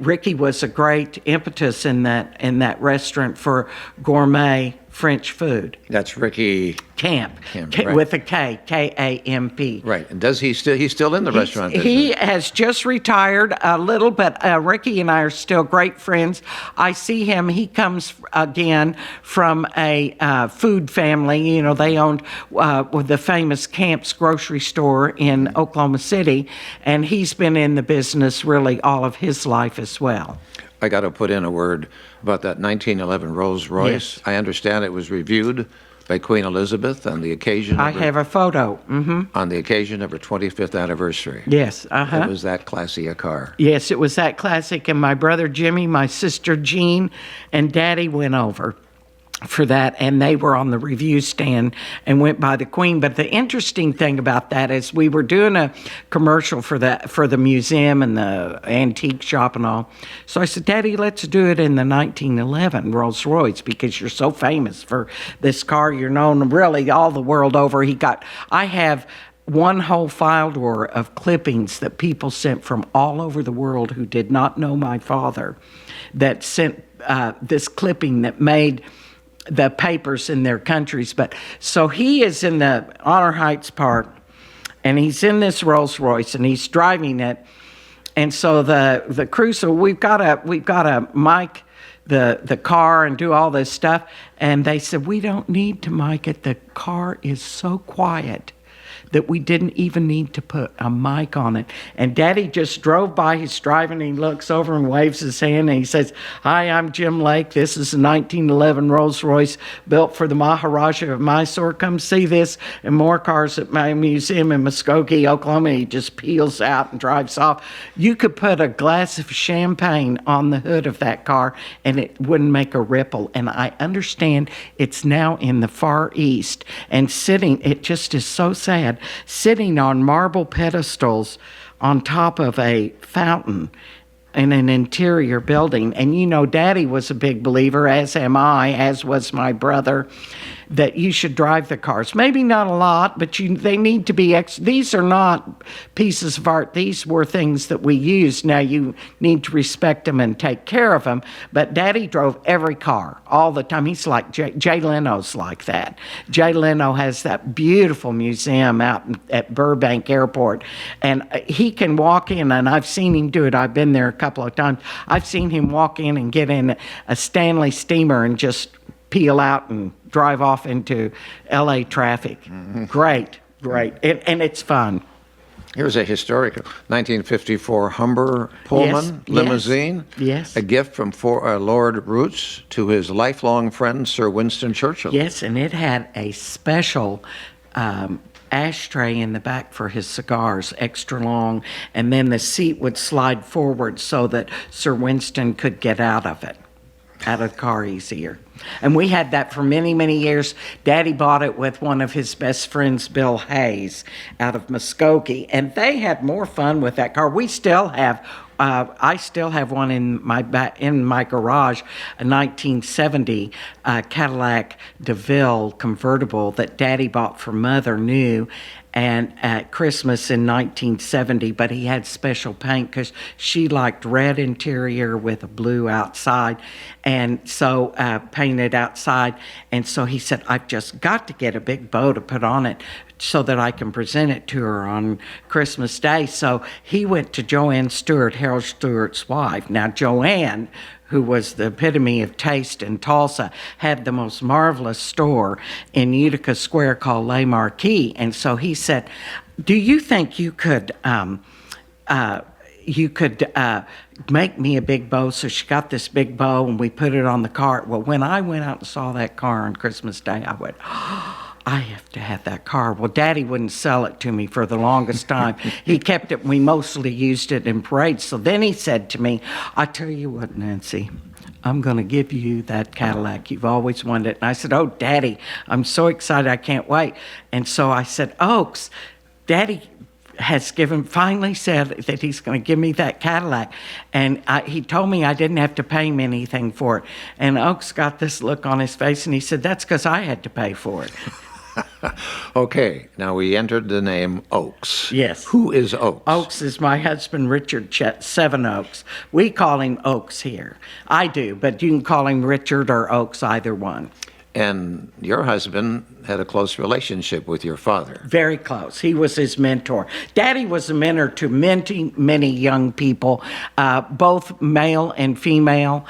Ricky was a great impetus in that restaurant for gourmet French food. That's Ricky Camp, right. With a K, K-A-M-P. Right, and he's still in the restaurant business? He has just retired a little, but Ricky and I are still great friends. I see him, he comes again from a food family. You know, they owned the famous Camp's grocery store in Oklahoma City, and he's been in the business really all of his life as well. I got to put in a word about that 1911 Rolls Royce. Yes. I understand it was reviewed by Queen Elizabeth on the occasion. I have a photo. Mm-hmm. On the occasion of her 25th anniversary. Yes. Uh-huh. It was that classy a car. Yes, it was that classic. And my brother Jimmy, my sister Jean, and Daddy went over for that, and they were on the review stand and went by the Queen. But the interesting thing about that is we were doing a commercial for the museum and the antique shop and all. So I said, Daddy, let's do it in the 1911 Rolls Royce because you're so famous for this car. You're known really all the world over. I have one whole file drawer of clippings that people sent from all over the world who did not know my father that sent this clipping that made the papers in their countries. But so he is in the Honor Heights Park, and he's in this Rolls Royce, and he's driving it. And so the crew, so we've got to mic the car and do all this stuff. And they said, we don't need to mic it. The car is so quiet that we didn't even need to put a mic on it. And Daddy just drove by, he's driving, and he looks over and waves his hand, and he says, "Hi, I'm Jim Lake. This is a 1911 Rolls-Royce built for the Maharaja of Mysore. Come see this and more cars at my museum in Muskogee, Oklahoma." He just peels out and drives off. You could put a glass of champagne on the hood of that car, and it wouldn't make a ripple. And I understand it's now in the Far East, and sitting, it just is so sad, sitting on marble pedestals on top of a fountain in an interior building. And you know, Daddy was a big believer, as am I, as was my brother, that you should drive the cars. Maybe not a lot, but they need to be, these are not pieces of art. These were things that we used. Now you need to respect them and take care of them. But Daddy drove every car all the time. He's like, Jay Leno's like that. Jay Leno has that beautiful museum out at Burbank Airport. And he can walk in, and I've seen him do it. I've been there a couple of times. I've seen him walk in and get in a Stanley steamer and just peel out and drive off into LA traffic. Mm-hmm. Great. And it's fun. Here's a historical 1954 Humber Pullman limousine. Yes. A gift from Lord Roots to his lifelong friend, Sir Winston Churchill. Yes, and it had a special ashtray in the back for his cigars, extra long, and then the seat would slide forward so that Sir Winston could get out of the car easier. And we had that for many, many years. Daddy bought it with one of his best friends, Bill Hayes, out of Muskogee, and they had more fun with that car. We still have, I still have one in my garage, a 1970 Cadillac DeVille convertible that Daddy bought for Mother new, and at Christmas in 1970, but he had special paint because she liked red interior with a blue outside, and so painted outside. And so he said, "I've just got to get a big bow to put on it so that I can present it to her on Christmas Day." So he went to Joanne Stewart, Harold Stewart's wife. Now, Joanne, who was the epitome of taste in Tulsa, had the most marvelous store in Utica Square called Le Marquis. And so he said, "Do you think you could make me a big bow?" So she got this big bow, and we put it on the cart. Well, when I went out and saw that car on Christmas Day, I went, I have to have that car. Well, Daddy wouldn't sell it to me for the longest time. He kept it. We mostly used it in parades. So then he said to me, "I tell you what, Nancy, I'm going to give you that Cadillac. You've always wanted it." And I said, "Oh, Daddy, I'm so excited. I can't wait." And so I said, "Oaks, Daddy has finally said that he's going to give me that Cadillac." And he told me I didn't have to pay him anything for it. And Oaks got this look on his face, and he said, "That's because I had to pay for it." Okay, now we entered the name Oaks. Yes. Who is Oaks? Oaks is my husband, Richard Sevenoaks. We call him Oaks here. I do, but you can call him Richard or Oaks, either one. And your husband had a close relationship with your father. Very close. He was his mentor. Daddy was a mentor to many, many young people, both male and female.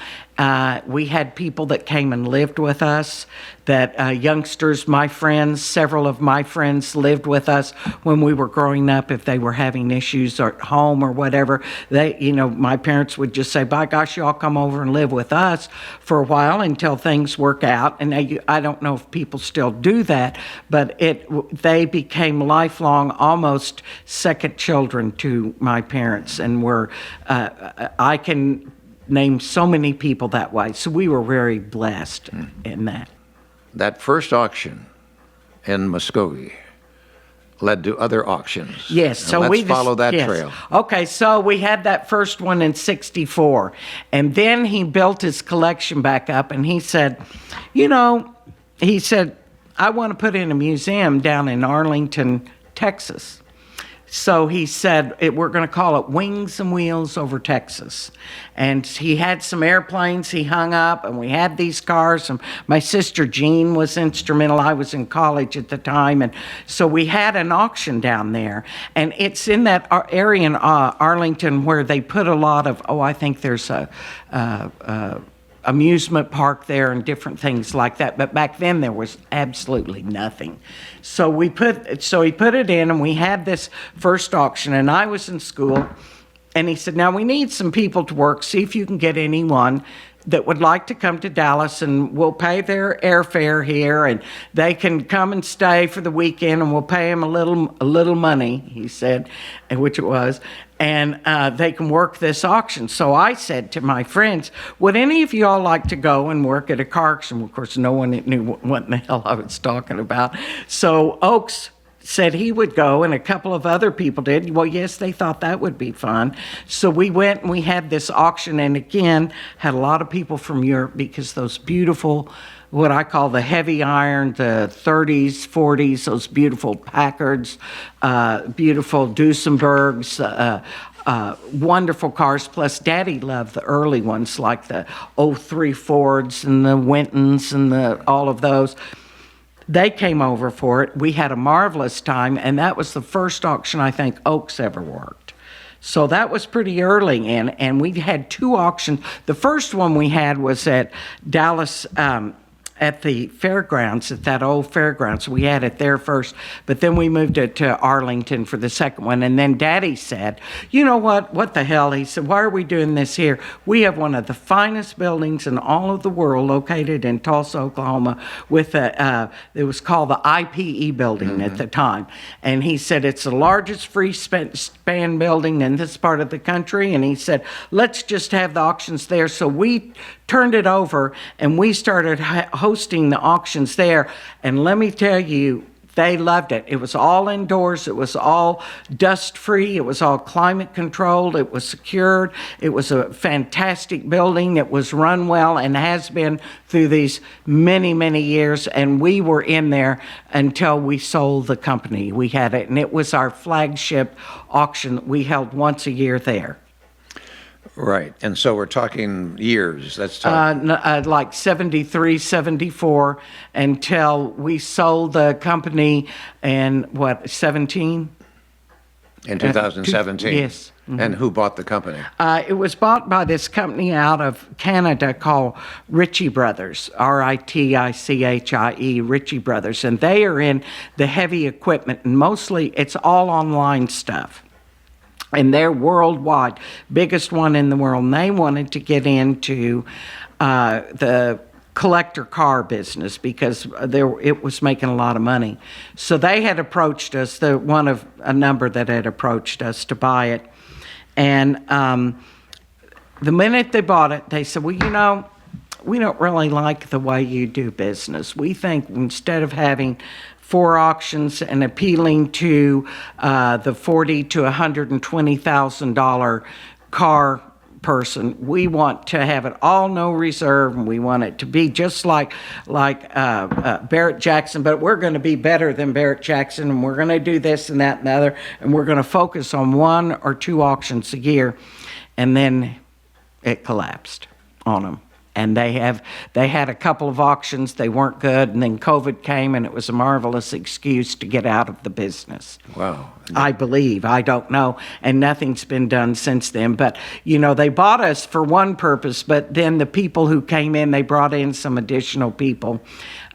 We had people that came and lived with us, that youngsters, my friends, several of my friends lived with us when we were growing up. If they were having issues at home or whatever, my parents would just say, "By gosh, y'all come over and live with us for a while until things work out." And I don't know if people still do that, but they became lifelong, almost second children to my parents, and I can name so many people that way. So we were very blessed in that. That first auction in Muskogee led to other auctions. Yes. And So let's we follow that trail. Okay, so we had that first one in 1964, and then he built his collection back up, and he said, "I want to put in a museum down in Arlington, Texas." So he said, "We're going to call it Wings and Wheels over Texas." And he had some airplanes he hung up, and we had these cars. And my sister Jean was instrumental. I was in college at the time. And so we had an auction down there. And it's in that area in Arlington where they put a lot of, I think there's a amusement park there and different things like that. But back then there was absolutely nothing. So he put it in, and we had this first auction, and I was in school, and he said, now we need some people to work. See if you can get anyone that would like to come to Dallas, and we'll pay their airfare here, and they can come and stay for the weekend, and we'll pay them a little money, he said, and which it was, and they can work this auction. So I said to my friends, would any of you all like to go and work at a car auction? Of course, no one knew what in the hell I was talking about. So Oaks said he would go, and a couple of other people did. Well, yes, they thought that would be fun. So we went and we had this auction, and again, had a lot of people from Europe, because those beautiful, what I call the heavy iron, the 30s, 40s, those beautiful Packards, beautiful Duesenbergs, wonderful cars. Plus, Daddy loved the early ones, like the '03 Fords and the Wintons and all of those. They came over for it. We had a marvelous time, and that was the first auction I think Oaks ever worked. So that was pretty early, and we had 2 auctions. The first one we had was at Dallas, at the fairgrounds, at that old fairgrounds. We had it there first, but then we moved it to Arlington for the second one. And then Daddy said, you know what the hell? He said, why are we doing this here? We have one of the finest buildings in all of the world located in Tulsa, Oklahoma, with it was called the IPE building at the time. And he said, it's the largest free span building in this part of the country. And he said, let's just have the auctions there. So we turned it over, and we started hosting the auctions there. And let me tell you, they loved it. It was all indoors. It was all dust-free. It was all climate-controlled. It was secured. It was a fantastic building. It was run well and has been through these many, many years. And we were in there until we sold the company. We had it, and it was our flagship auction. We held once a year there. Right. And so we're talking years. That's like 73, 74, until we sold the company in, 17? In 2017? Yes. Mm-hmm. And who bought the company? It was bought by this company out of Canada called Ritchie Brothers, RITICHIE, Ritchie Brothers. And they are in the heavy equipment, and mostly it's all online stuff. And they're worldwide, biggest one in the world. And they wanted to get into the collector car business because it was making a lot of money. So they had approached us, one of a number that had approached us to buy it. And the minute they bought it, they said, well, you know, we don't really like the way you do business. We think instead of having 4 auctions and appealing to the $40,000 to $120,000 car person, we want to have it all no reserve, and we want it to be just like Barrett Jackson, but we're going to be better than Barrett Jackson, and we're going to do this and that and the other, and we're going to focus on 1 or 2 auctions a year. And then it collapsed on them. And they had a couple of auctions, they weren't good, and then COVID came, and it was a marvelous excuse to get out of the business. Wow. I believe, I don't know, and nothing's been done since then. But, you know, they bought us for one purpose, but then the people who came in, they brought in some additional people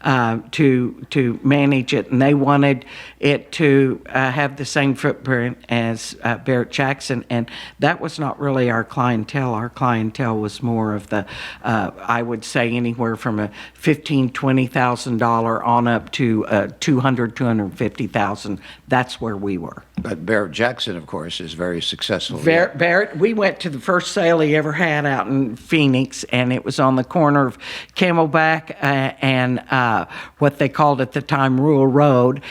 to manage it, and they wanted it to have the same footprint as Barrett Jackson, and that was not really our clientele. Our clientele was more of the, I would say, anywhere from a $15,000, $20,000 on up to $200,000, $250,000. That's where we were. But Barrett Jackson, of course, is very successful. Barrett, we went to the first sale he ever had out in Phoenix, and it was on the corner of Camelback and what they called at the time Rural Road.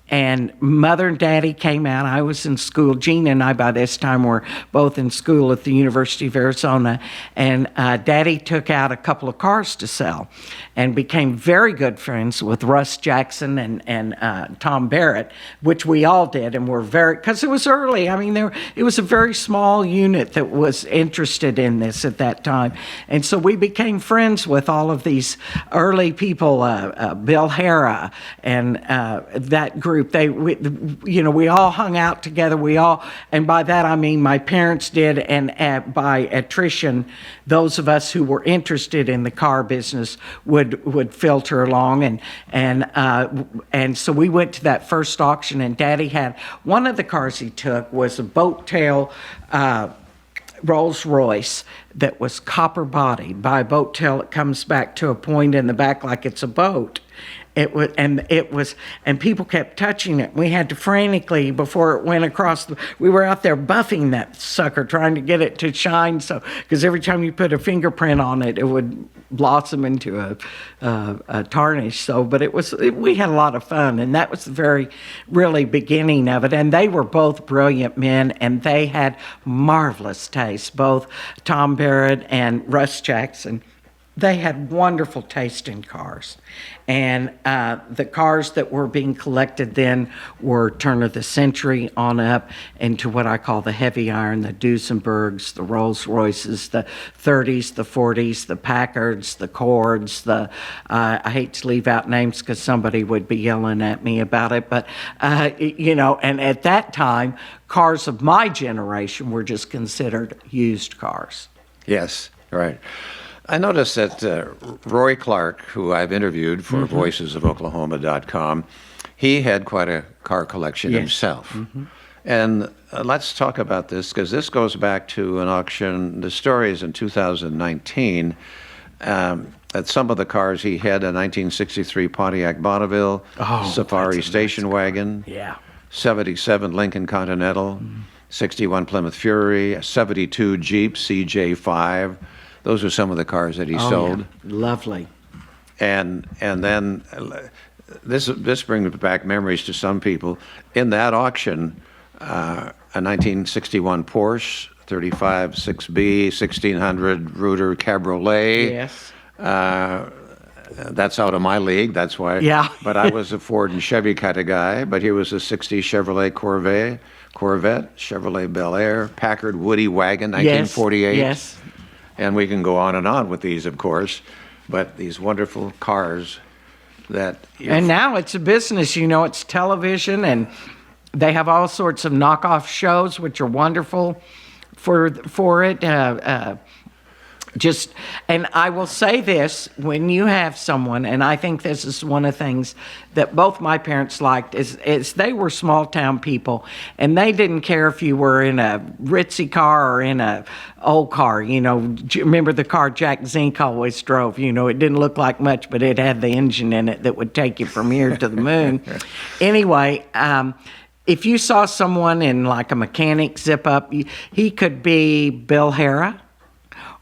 And Mother and Daddy came out. I was in school. Gina and I, by this time, were both in school at the University of Arizona. And Daddy took out a couple of cars to sell and became very good friends with Russ Jackson and Tom Barrett, which we all did. And were because it was early. I mean, it was a very small unit that was interested in this at that time. And so we became friends with all of these early people, Bill Hara and that group. group. We all hung out together. And by that I mean my parents did, and by attrition, those of us who were interested in the car business would filter along, and so we went to that first auction, and Daddy had one of the cars he took was a boat tail Rolls Royce that was copper bodied. By a boat tail, it comes back to a point in the back like it's a boat. And people kept touching it. We had to frantically, before it went across, we were out there buffing that sucker, trying to get it to shine. So, because every time you put a fingerprint on it, it would blossom into a tarnish. So, but we had a lot of fun, and that was the very, really beginning of it. And they were both brilliant men, and they had marvelous taste, both Tom Barrett and Russ Jackson. They had wonderful taste in cars. And the cars that were being collected then were turn of the century on up into what I call the heavy iron, the Duesenbergs, the Rolls Royces, the 30s, the 40s, the Packards, the Cords, I hate to leave out names because somebody would be yelling at me about it, but, and at that time, cars of my generation were just considered used cars. Yes, right. I noticed that Roy Clark, who I've interviewed for voicesofoklahoma.com, he had quite a car collection himself. Mm-hmm. And let's talk about this, because this goes back to an auction. The story is in 2019. At some of the cars, he had a 1963 Pontiac Bonneville, Safari station wagon, 77 Lincoln Continental, 61 Plymouth Fury, a 72 Jeep CJ5. Those are some of the cars that he sold. Yeah. Lovely. And then this brings back memories to some people. In that auction, a 1961 Porsche 35 6B 1600 Reuter Cabriolet. Yes. That's out of my league. That's why. Yeah. But I was a Ford and Chevy kind of guy. But he was a 60 Chevrolet Corvette, Chevrolet Bel Air, Packard Woody wagon, 1948. Yes. And we can go on with these, of course, but these wonderful cars that... And now it's a business, it's television, and they have all sorts of knockoff shows, which are wonderful for it. And I will say this, when you have someone, and I think this is one of the things that both my parents liked, is they were small town people, and they didn't care if you were in a ritzy car or in a old car. Do you remember the car Jack Zink always drove? It didn't look like much, but it had the engine in it that would take you from here to the moon. Anyway, if you saw someone in like a mechanic zip up, he could be Bill Hara,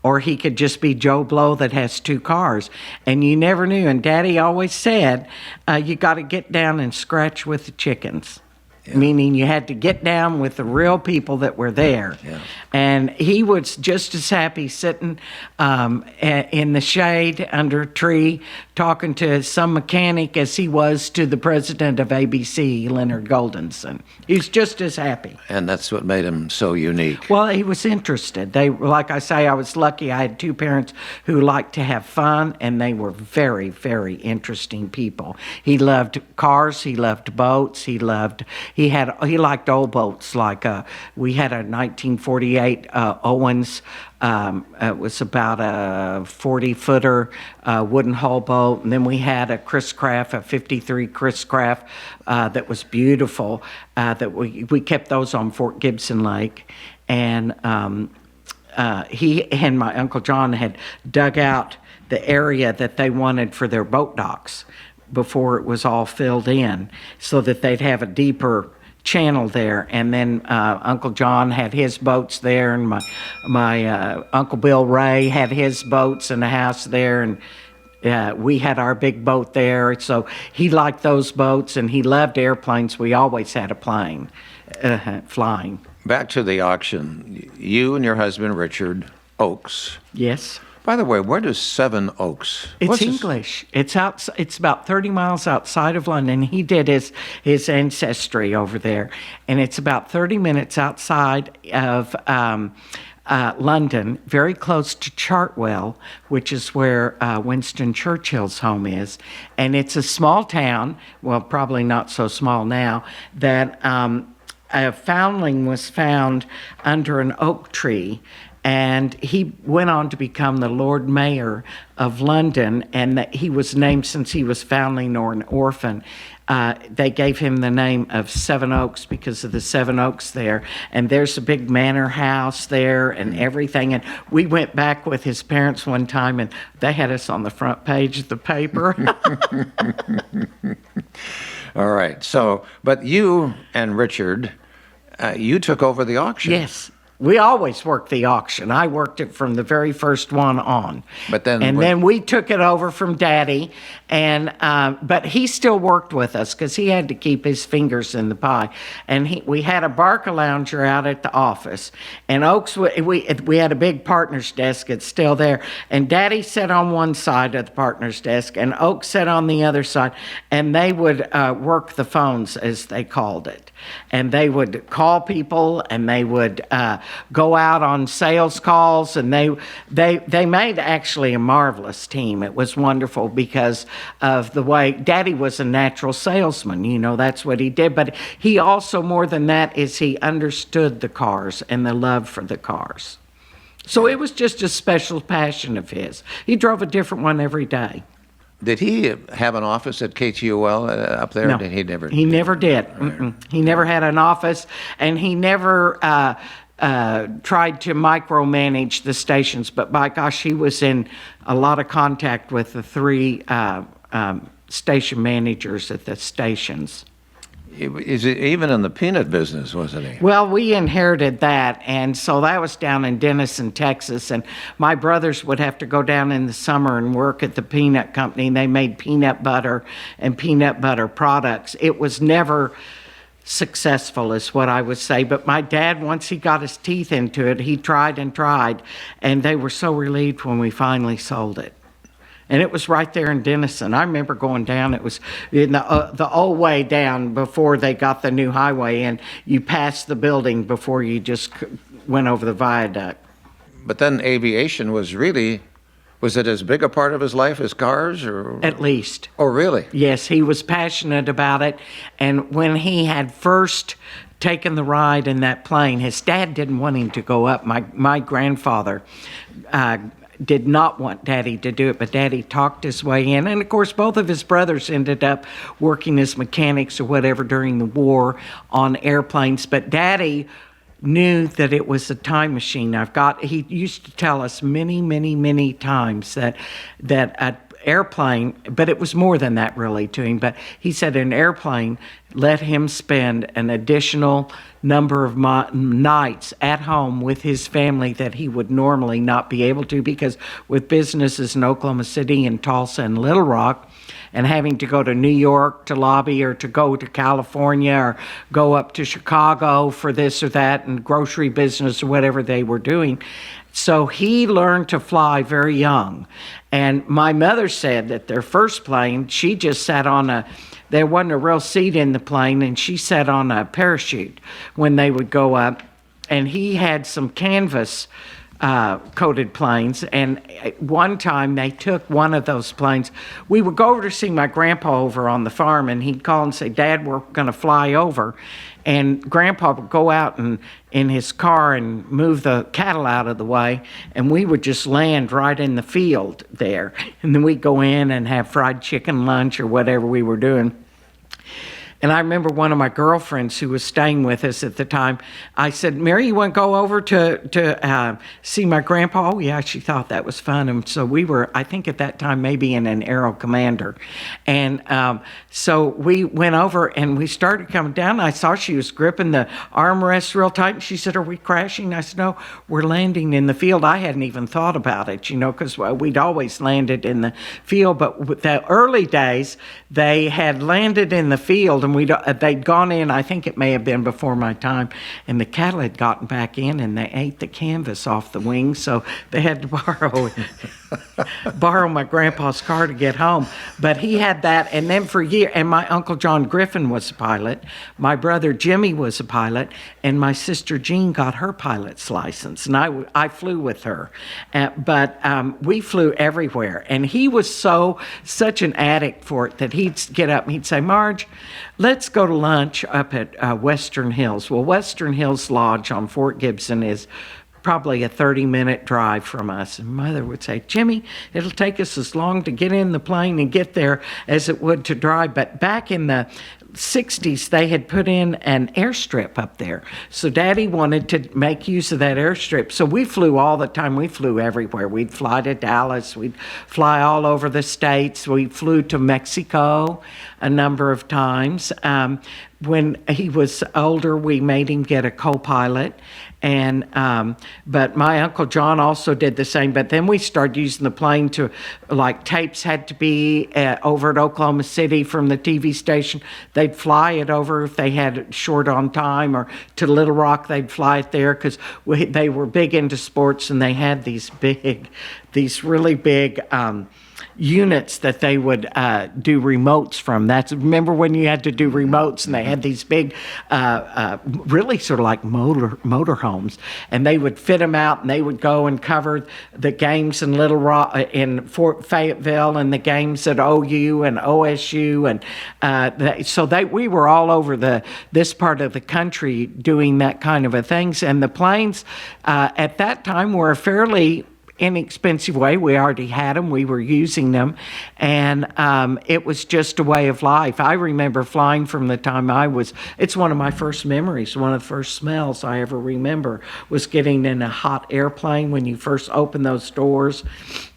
or he could just be Joe Blow that has two cars. And you never knew. And Daddy always said, you got to get down and scratch with the chickens. Yeah. Meaning you had to get down with the real people that were there. Yeah. And he was just as happy sitting in the shade under a tree talking to some mechanic as he was to the president of ABC, Leonard Goldenson. He's just as happy. And that's what made him so unique. Well, he was interested. Like I say, I was lucky. I had two parents who liked to have fun, and they were very, very interesting people. He loved cars. He loved boats. He liked old boats. Like we had a 1948 Owens. It was about a 40-footer wooden hull boat, and then we had a Chris Craft, a 53 Chris Craft that was beautiful. That we kept those on Fort Gibson Lake, and he and my Uncle John had dug out the area that they wanted for their boat docks before it was all filled in, so that they'd have a deeper channel there. And then Uncle John had his boats there, and my Uncle Bill Ray had his boats and a house there, and we had our big boat there. So he liked those boats, and he loved airplanes. We always had a plane flying. Back to the auction, you and your husband Richard Oakes. Yes. By the way, where does Sevenoaks? It's English. It's about 30 miles outside of London. He did his ancestry over there, and it's about 30 minutes outside of London, very close to Chartwell, which is where Winston Churchill's home is. And it's a small town, well, probably not so small now, that a foundling was found under an oak tree. And he went on to become the Lord Mayor of London, and that he was named, since he was foundling or an orphan, they gave him the name of Sevenoaks because of the Sevenoaks there. And there's a big manor house there and everything. And we went back with his parents one time, and they had us on the front page of the paper. All right. So, but you and Richard, you took over the auction. Yes. We always worked the auction. I worked it from the very first one on. But then, then we took it over from Daddy, and but he still worked with us because he had to keep his fingers in the pie. And we had a Barca-lounger out at the office, and Oaks. We had a big partner's desk. It's still there. And Daddy sat on one side of the partner's desk, and Oaks sat on the other side, and they would work the phones, as they called it. And they would call people, and they would go out on sales calls, and they made actually a marvelous team. It was wonderful because of the way Daddy was a natural salesman. You know, that's what he did. But he also, more than that, is he understood the cars and the love for the cars. So it was just a special passion of his. He drove a different one every day. Did he have an office at KTUL up there? No, Did he never? He never did. He never had an office, and he never tried to micromanage the stations. But by gosh, he was in a lot of contact with the three station managers at the stations. Is it even in the peanut business, wasn't he? Well, we inherited that, and so that was down in Denison, Texas, and my brothers would have to go down in the summer and work at the peanut company, and they made peanut butter and peanut butter products. It was never successful, is what I would say, but my dad, once he got his teeth into it, he tried and tried, and they were so relieved when we finally sold it. And it was right there in Denison. I remember going down. It was in the old way down before they got the new highway, and you passed the building before you just went over the viaduct. But then aviation was it as big a part of his life as cars? Or At least. Oh, really? Yes, he was passionate about it. And when he had first taken the ride in that plane, his dad didn't want him to go up. My grandfather did not want Daddy to do it, but Daddy talked his way in. And of course, both of his brothers ended up working as mechanics or whatever during the war on airplanes. But Daddy knew that it was a time machine. He used to tell us many, many, many times that an airplane, but it was more than that really to him, but he said an airplane let him spend an additional number of nights at home with his family that he would normally not be able to, because with businesses in Oklahoma City and Tulsa and Little Rock, and having to go to New York to lobby, or to go to California, or go up to Chicago for this or that, and grocery business or whatever they were doing. So he learned to fly very young. And my mother said that their first plane, she just sat on there wasn't a real seat in the plane, and she sat on a parachute when they would go up. And he had some canvas coated planes, and one time they took one of those planes. We would go over to see my grandpa over on the farm, and he'd call and say, "Dad, we're going to fly over." And Grandpa would go out in his car and move the cattle out of the way, and we would just land right in the field there. And then we'd go in and have fried chicken lunch or whatever we were doing. And I remember one of my girlfriends who was staying with us at the time, I said, "Mary, you want to go over to see my grandpa?" Oh, yeah, she thought that was fun. And so we were, I think at that time, maybe in an Aero Commander. And so we went over and we started coming down. I saw she was gripping the armrest real tight. And she said, "Are we crashing?" I said, "No, we're landing in the field." I hadn't even thought about it, because we'd always landed in the field. But with the early days, they had landed in the field, and they'd gone in, I think it may have been before my time, and the cattle had gotten back in, and they ate the canvas off the wings, so they had to borrow it. borrow my grandpa's car to get home. But he had that, and then for years, and my Uncle John Griffin was a pilot, my brother Jimmy was a pilot, and my sister Jean got her pilot's license, and I flew with her. But we flew everywhere, and he was such an addict for it that he'd get up and he'd say, Marge, let's go to lunch up at Western Hills. Well, Western Hills Lodge on Fort Gibson is probably a 30-minute drive from us. And Mother would say, Jimmy, it'll take us as long to get in the plane and get there as it would to drive. But back in the 60s, they had put in an airstrip up there. So Daddy wanted to make use of that airstrip. So we flew all the time. We flew everywhere. We'd fly to Dallas. We'd fly all over the States. We flew to Mexico a number of times. When he was older, we made him get a co-pilot. And but my Uncle John also did the same. But then we started using the plane to, like, tapes had to be over at Oklahoma City from the TV station. They'd fly it over if they had it short on time, or to Little Rock, they'd fly it there because they were big into sports, and they had these really big units that they would do remotes from. Remember when you had to do remotes, and they had these big, really sort of like motor homes, and they would fit them out, and they would go and cover the games in Little Rock, in Fort Fayetteville, and the games at OU and OSU, and we were all over this part of the country doing that kind of a things. And the planes at that time were a fairly inexpensive way. We already had them. We were using them. And it was just a way of life. I remember flying from the time it's one of my first memories. One of the first smells I ever remember was getting in a hot airplane when you first open those doors.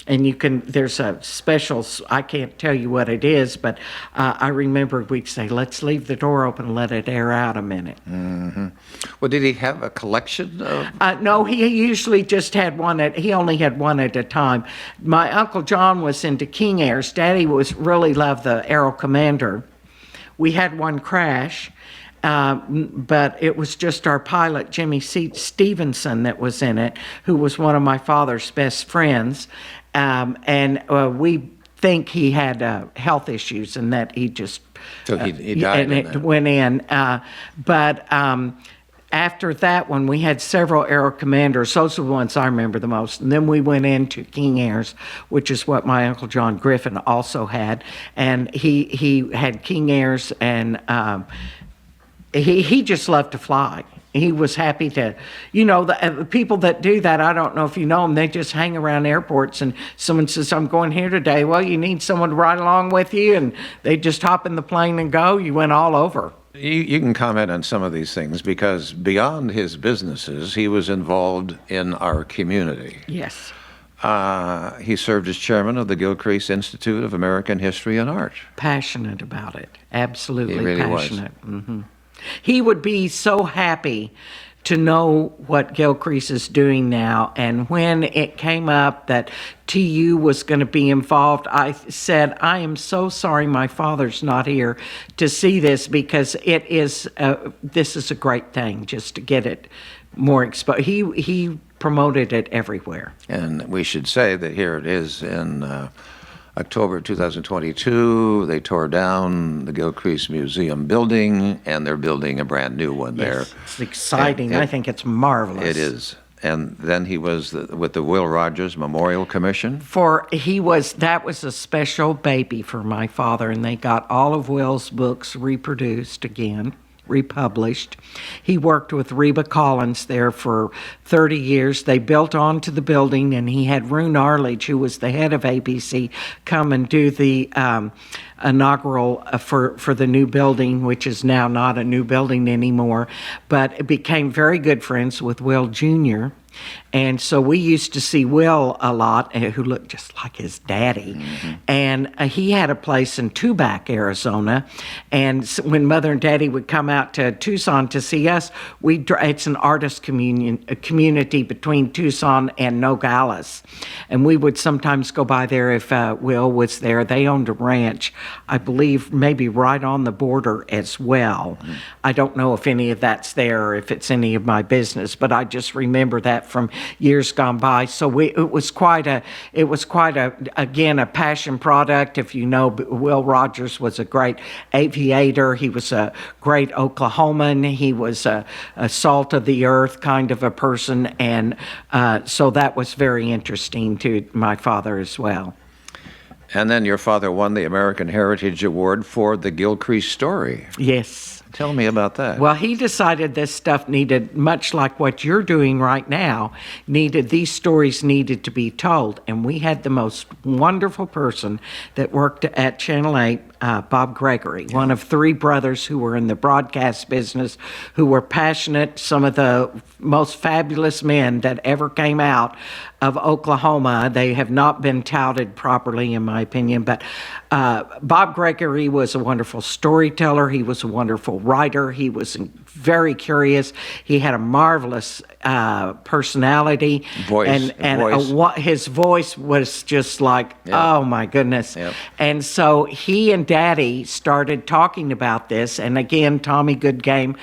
And there's a special, I can't tell you what it is, but I remember we'd say, let's leave the door open and let it air out a minute. Mm-hmm. Well, did he have a collection of? No, he usually just had one. He only had one at a time. My Uncle John was into King Airs. Daddy really loved the Aero Commander. We had one crash. But it was just our pilot, Jimmy Stevenson, that was in it, who was one of my father's best friends. And we think he had health issues, and that he just... So he died. And it went in. But after that one, we had several Aero Commanders. Those are the ones I remember the most. And then we went into King Airs, which is what my Uncle John Griffin also had. And he had King Airs, and... He just loved to fly. He was happy to, the people that do that, I don't know if you know them, they just hang around airports, and someone says, I'm going here today. Well, you need someone to ride along with you, and they just hop in the plane and go. You went all over. You can comment on some of these things, because beyond his businesses, he was involved in our community. Yes. He served as chairman of the Gilcrease Institute of American History and Art. Passionate about it. Absolutely he really passionate. Was. Mm-hmm. He would be so happy to know what Gilcrease is doing now. And when it came up that TU was going to be involved, I said, I am so sorry my father's not here to see this, because this is a great thing, just to get it more exposed. He promoted it everywhere. And we should say that here it is in October 2022, they tore down the Gilcrease Museum building, and they're building a brand new one there. It's exciting. I think it's marvelous. It is. And then he was with the Will Rogers Memorial Commission. That was a special baby for my father, and they got all of Will's books reproduced again, republished. He worked with Reba Collins there for 30 years. They built onto the building, and he had Rune Arledge, who was the head of ABC, come and do the inaugural for the new building, which is now not a new building anymore, but became very good friends with Will Jr., And so we used to see Will a lot, who looked just like his daddy. Mm-hmm. And he had a place in Tubac, Arizona. And when Mother and Daddy would come out to Tucson to see us, it's an artist community between Tucson and Nogales. And we would sometimes go by there if Will was there. They owned a ranch, I believe, maybe right on the border as well. Mm-hmm. I don't know if any of that's there or if it's any of my business, but I just remember that from years gone by. So it was quite a again, a passion product. If you know, Will Rogers was a great aviator. He was a great Oklahoman. He was a salt of the earth kind of a person. And so that was very interesting to my father as well. And then your father won the American Heritage Award for the Gilcrease story. Yes. Tell me about that. Well, he decided this stuff needed, much like what you're doing right now, these stories needed to be told. And we had the most wonderful person that worked at Channel 8, Bob Gregory, one of three brothers who were in the broadcast business, who were passionate, some of the most fabulous men that ever came out of Oklahoma. They have not been touted properly, in my opinion, but Bob Gregory was a wonderful storyteller. He was a wonderful writer. He was very curious. He had a marvelous personality. Voice. His voice was just like, oh my goodness. Yep. And so he and Daddy started talking about this. And again, Tommy Goodgame,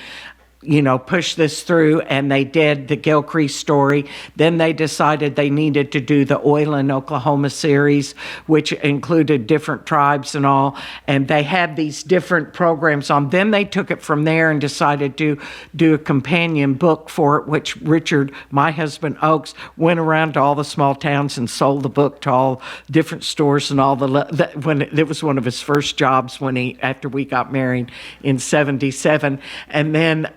pushed this through, and they did the Gilcrease story. Then they decided they needed to do the Oil in Oklahoma series, which included different tribes and all. And they had these different programs on. Then they took it from there and decided to do a companion book for it, which Richard, my husband Oakes, went around to all the small towns and sold the book to all different stores and all when it was one of his first jobs after we got married in 1977. And then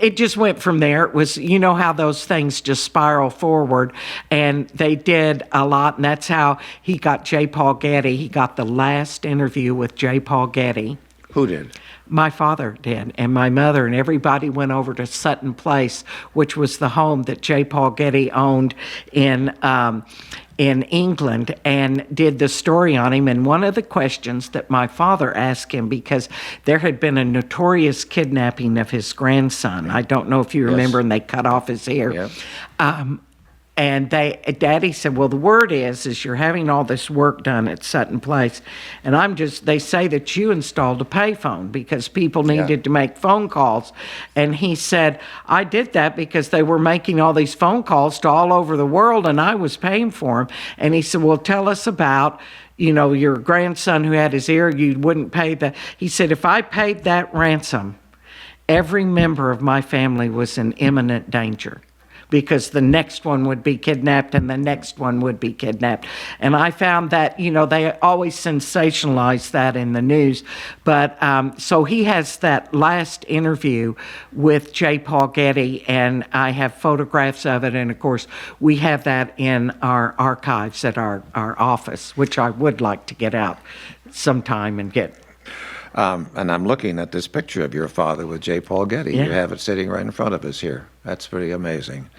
it just went from there. It was, how those things just spiral forward, and they did a lot, and that's how he got J. Paul Getty. He got the last interview with J. Paul Getty. Who did? My father did, and my mother, and everybody went over to Sutton Place, which was the home that J. Paul Getty owned in England, and did the story on him. And one of the questions that my father asked him, because there had been a notorious kidnapping of his grandson. I don't know if you remember, and they cut off his hair. Yep. And Daddy said, well, the word is you're having all this work done at Sutton Place. And they say that you installed a payphone because people needed to make phone calls. And he said, I did that because they were making all these phone calls to all over the world, and I was paying for them. And he said, well, tell us about, your grandson who had his ear, you wouldn't pay He said, if I paid that ransom, every member of my family was in imminent danger, because the next one would be kidnapped and the next one would be kidnapped. And I found that, they always sensationalize that in the news. But so he has that last interview with J. Paul Getty, and I have photographs of it. And of course, we have that in our archives at our office, which I would like to get out sometime and get. And I'm looking at this picture of your father with J. Paul Getty. Yeah. You have it sitting right in front of us here. That's pretty amazing.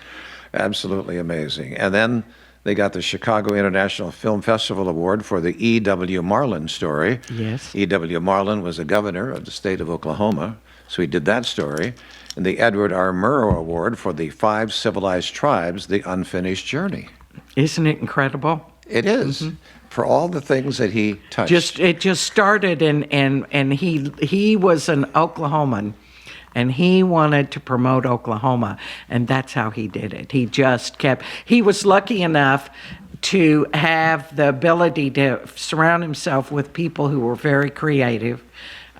Absolutely amazing. And then they got the Chicago International Film Festival Award for the E.W. Marlin story. Yes. E.W. Marlin was a governor of the state of Oklahoma, so he did that story. And the Edward R. Murrow Award for the 5 Civilized Tribes, The Unfinished Journey. Isn't it incredible? It is. Mm-hmm. For all the things that he touched. It just started, and he was an Oklahoman, and he wanted to promote Oklahoma, and that's how he did it. He was lucky enough to have the ability to surround himself with people who were very creative.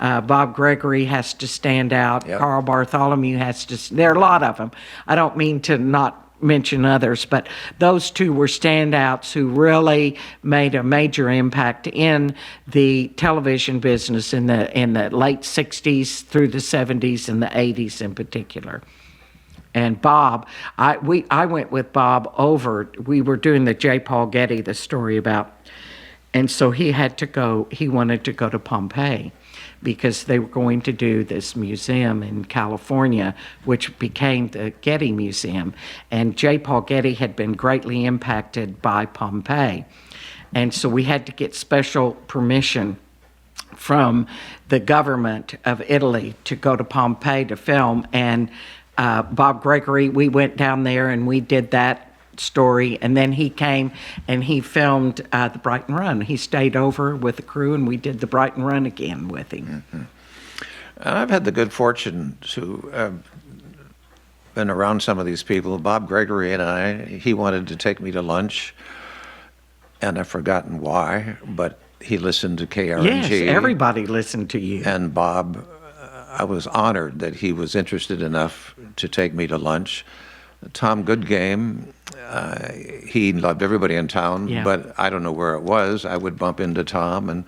Bob Gregory has to stand out. Yep. Carl Bartholomew there are a lot of them. I don't mean to not mention others, but those two were standouts who really made a major impact in the television business in the late 60s through the 70s and the 80s in particular. And Bob, I went with Bob over, we were doing the J. Paul Getty, the story about, and so he wanted to go to Pompeii, because they were going to do this museum in California, which became the Getty Museum. And J. Paul Getty had been greatly impacted by Pompeii. And so we had to get special permission from the government of Italy to go to Pompeii to film. And Bob Gregory, we went down there and we did that story, and then he came and he filmed the Brighton Run. He stayed over with the crew, and we did the Brighton Run again with him. Mm-hmm. I've had the good fortune to been around some of these people. Bob Gregory and he wanted to take me to lunch, and I've forgotten why, but he listened to KRNG. Yes, everybody listened to you. And Bob, I was honored that he was interested enough to take me to lunch. Tom Goodgame, he loved everybody in town, but I don't know where it was. I would bump into Tom, and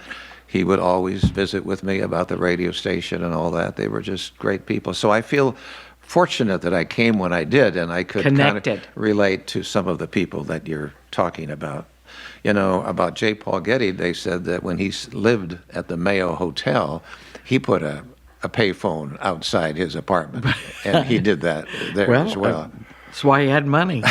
he would always visit with me about the radio station and all that. They were just great people. So I feel fortunate that I came when I did, and I could kind of relate to some of the people that you're talking about. You know, about J. Paul Getty, they said that when he lived at the Mayo Hotel, he put a payphone outside his apartment, and he did that there as well. That's why he had money.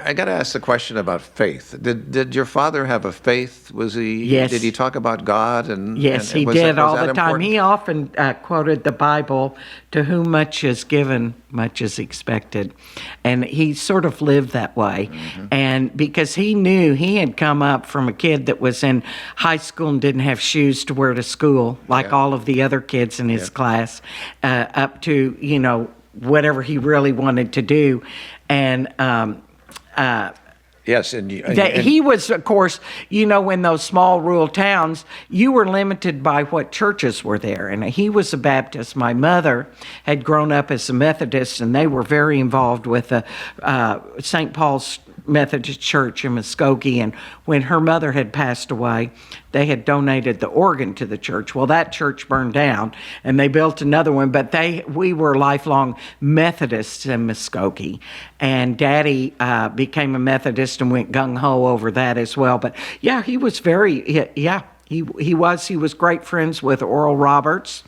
I got to ask the question about faith. Did your father have a faith? Was he? Yes. Did he talk about God? Yes, he did all the time. He often quoted the Bible, "To whom much is given, much is expected," and he sort of lived that way. Mm-hmm. And because he knew he had come up from a kid that was in high school and didn't have shoes to wear to school, like all of the other kids in his class, up to whatever he really wanted to do, and. Yes, and he was, of course, in those small rural towns, you were limited by what churches were there. And he was a Baptist. My mother had grown up as a Methodist, and they were very involved with the St. Paul's Methodist Church in Muskogee. And when her mother had passed away, they had donated the organ to the church. Well, that church burned down, and they built another one. But we were lifelong Methodists in Muskogee, and Daddy became a Methodist and went gung-ho over that as well. But yeah, he was he was great friends with Oral Roberts.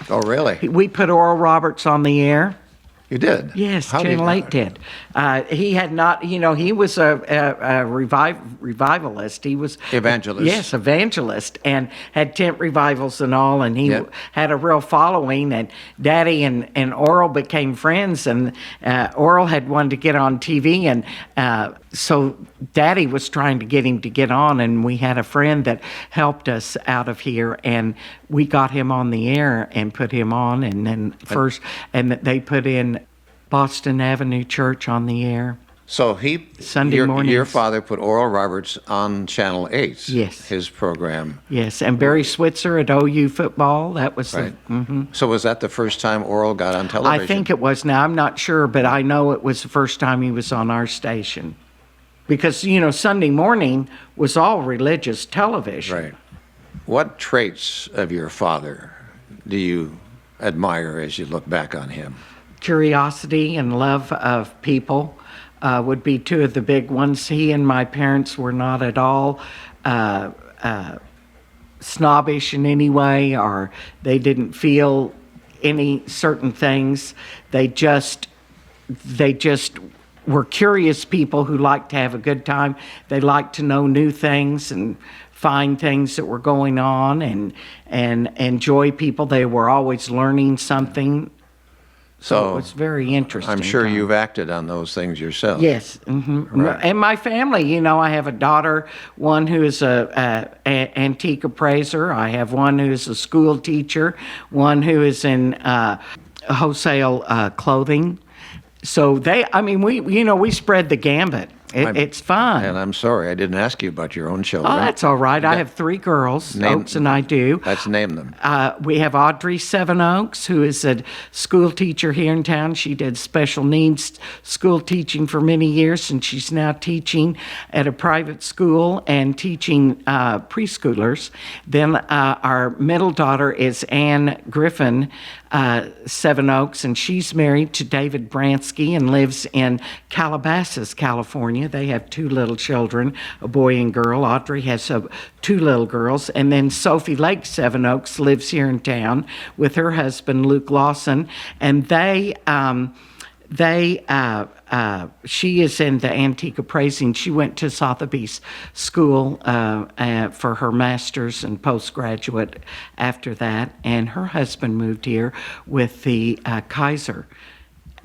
Oh, really? We put Oral Roberts on the air. You did? Yes, Channel 8 did. He had not, he was a revivalist. He was... Evangelist. Yes, evangelist, and had tent revivals and all, and he had a real following, and Daddy and Oral became friends, and Oral had wanted to get on TV, and so Daddy was trying to get him to get on, and we had a friend that helped us out of here, and we got him on the air and put him on, and then they put in Boston Avenue Church on the air. So Sunday mornings. Your father put Oral Roberts on Channel 8. Yes. His program. Yes, and Barry Switzer at OU football. That was right. So was that the first time Oral got on television? I think it was. Now, I'm not sure, but I know it was the first time he was on our station. Because, Sunday morning was all religious television. Right. What traits of your father do you admire as you look back on him? Curiosity and love of people would be two of the big ones. He and my parents were not at all snobbish in any way, or they didn't feel any certain things. They just were curious people who liked to have a good time. They liked to know new things and find things that were going on and enjoy people. They were always learning something. So it was very interesting. I'm sure you've acted on those things yourself. Yes. Mm-hmm. Right. And my family, I have a daughter, one who is a antique appraiser. I have one who is a school teacher, one who is in wholesale clothing. So we spread the gambit. It's fun. And I'm sorry, I didn't ask you about your own children. Oh, that's all right. I have 3 girls, Oaks and I do. Let's name them. We have Audrey Sevenoaks, who is a school teacher here in town. She did special needs school teaching for many years, and she's now teaching at a private school and teaching preschoolers. Then our middle daughter is Ann Griffin Sevenoaks, and she's married to David Bransky and lives in Calabasas, California. They have 2 little children, a boy and girl. Audrey has 2 little girls. And then Sophie Leake Sevenoaks lives here in town with her husband, Luke Lawson. And she is in the antique appraising. She went to Sotheby's school for her master's and postgraduate after that. And her husband moved here with the Kaiser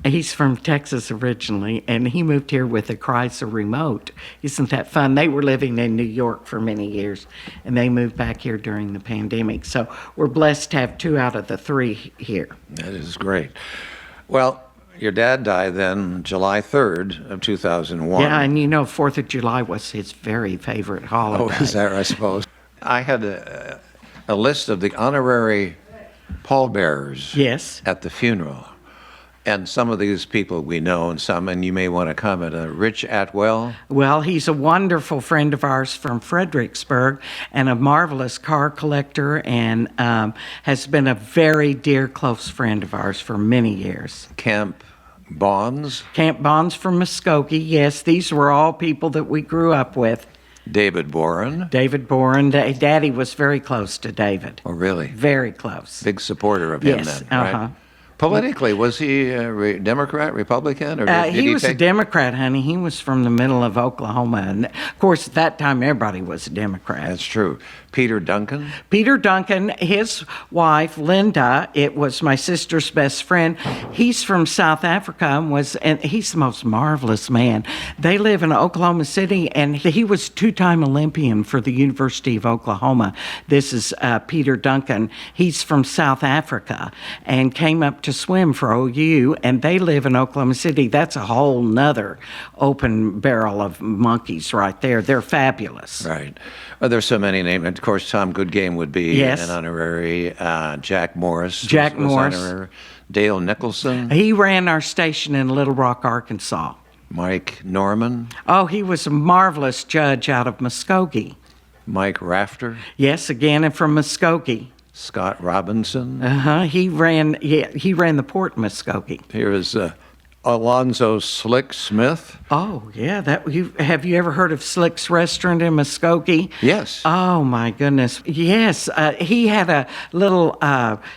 He's from Texas originally, and he moved here with a Chrysler Remote. Isn't that fun? They were living in New York for many years, and they moved back here during the pandemic. So we're blessed to have 2 out of the 3 here. That is great. Well, your dad died then July 3rd of 2001. Yeah, and 4th of July was his very favorite holiday. Oh, is that right, I suppose? I had a list of the honorary pallbearers Yes. at the funeral. And some of these people we know, and you may want to comment. Rich Atwell. Well, he's a wonderful friend of ours from Fredericksburg and a marvelous car collector, and has been a very dear, close friend of ours for many years. Camp Bonds. Camp Bonds from Muskogee, yes. These were all people that we grew up with. David Boren. David Boren. Daddy was very close to David. Oh, really? Very close. Big supporter of him Yes, then, right? Politically, was he a Democrat, Republican, or did he was a take... Democrat, honey. He was from the middle of Oklahoma. And, of course, at that time, everybody was a Democrat. That's true. Peter Duncan? Peter Duncan, his wife, Linda, it was my sister's best friend. He's from South Africa, and he's the most marvelous man. They live in Oklahoma City, and he was a 2-time Olympian for the University of Oklahoma. This is Peter Duncan. He's from South Africa and came up to swim for OU, and they live in Oklahoma City. That's a whole nother open barrel of monkeys right there. They're fabulous. Right. Well, there's so many names. Of course, Tom Goodgame would be Yes. an honorary. Jack Morris. Jack was Morris. Honorary. Dale Nicholson. He ran our station in Little Rock, Arkansas. Mike Norman. Oh, he was a marvelous judge out of Muskogee. Mike Rafter. Yes, again, and from Muskogee. Scott Robinson. He ran the port in Muskogee. Here is Alonzo Slick Smith. Oh, yeah. Have you ever heard of Slick's Restaurant in Muskogee? Yes. Oh my goodness. Yes. He had a little.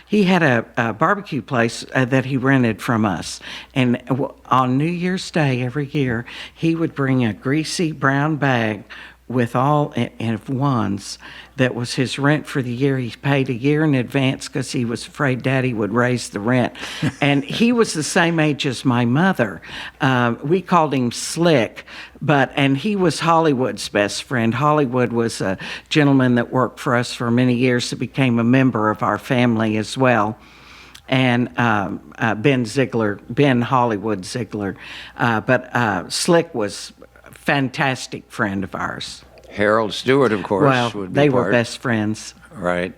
He had a barbecue place that he rented from us, and on New Year's Day every year he would bring a greasy brown bag with all of ones that was his rent for the year. He paid a year in advance because he was afraid Daddy would raise the rent. And he was the same age as my mother. We called him Slick, and he was Hollywood's best friend. Hollywood was a gentleman that worked for us for many years that became a member of our family as well. And Ben Hollywood Ziegler. But Slick was fantastic friend of ours. Harold Stewart, of course. Well, would be they were part. best friends. Right.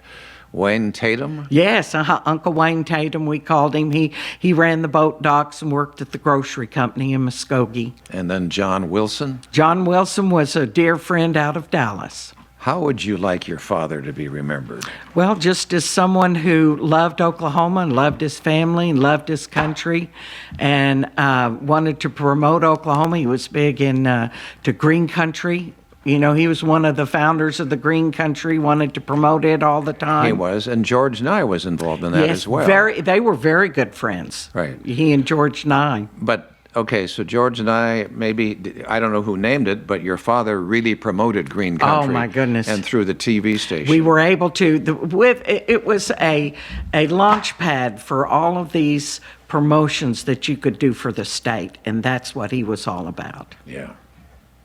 Wayne Tatum. Yes, Uncle Wayne Tatum, we called him. He ran the boat docks and worked at the grocery company in Muskogee. And then John Wilson. John Wilson was a dear friend out of Dallas. How would you like your father to be remembered? Well, just as someone who loved Oklahoma and loved his family and loved his country and wanted to promote Oklahoma. He was big into green country. He was one of the founders of the green country, wanted to promote it all the time. He was, and George Nye was involved in that as well. They were very good friends. Right. He and George Nye. But, okay, so George and I, maybe, I don't know who named it, but your father really promoted green country. Oh, my goodness. And through the TV station. We were able to, it was a launch pad for all of these promotions that you could do for the state, and that's what he was all about. Yeah.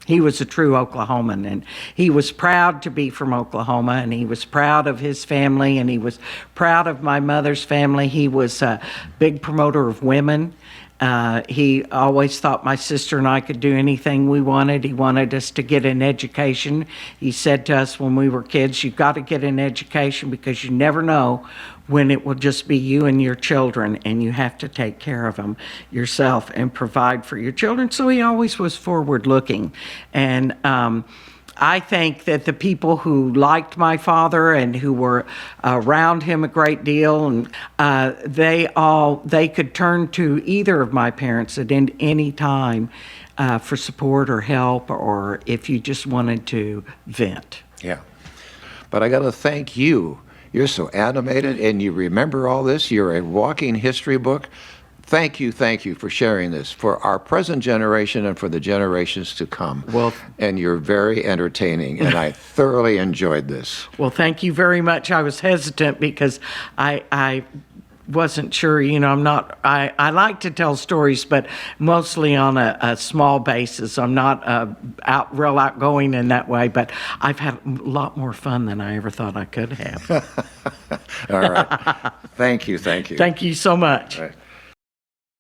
He was a true Oklahoman, and he was proud to be from Oklahoma, and he was proud of his family, and he was proud of my mother's family. He was a big promoter of women. He always thought my sister and I could do anything we wanted. He wanted us to get an education. He said to us when we were kids, you've got to get an education because you never know when it will just be you and your children, and you have to take care of them yourself and provide for your children. So he always was forward-looking. And I think that the people who liked my father and who were around him a great deal, and they could turn to either of my parents at any time for support or help, or if you just wanted to vent. Yeah. But I got to thank you. You're so animated, and you remember all this. You're a walking history book. Thank you for sharing this for our present generation and for the generations to come. Well, and you're very entertaining, and I thoroughly enjoyed this. Well, thank you very much. I was hesitant because I wasn't sure, I like to tell stories, but mostly on a small basis. I'm not real outgoing in that way, but I've had a lot more fun than I ever thought I could have. All right. Thank you. Thank you so much. All right.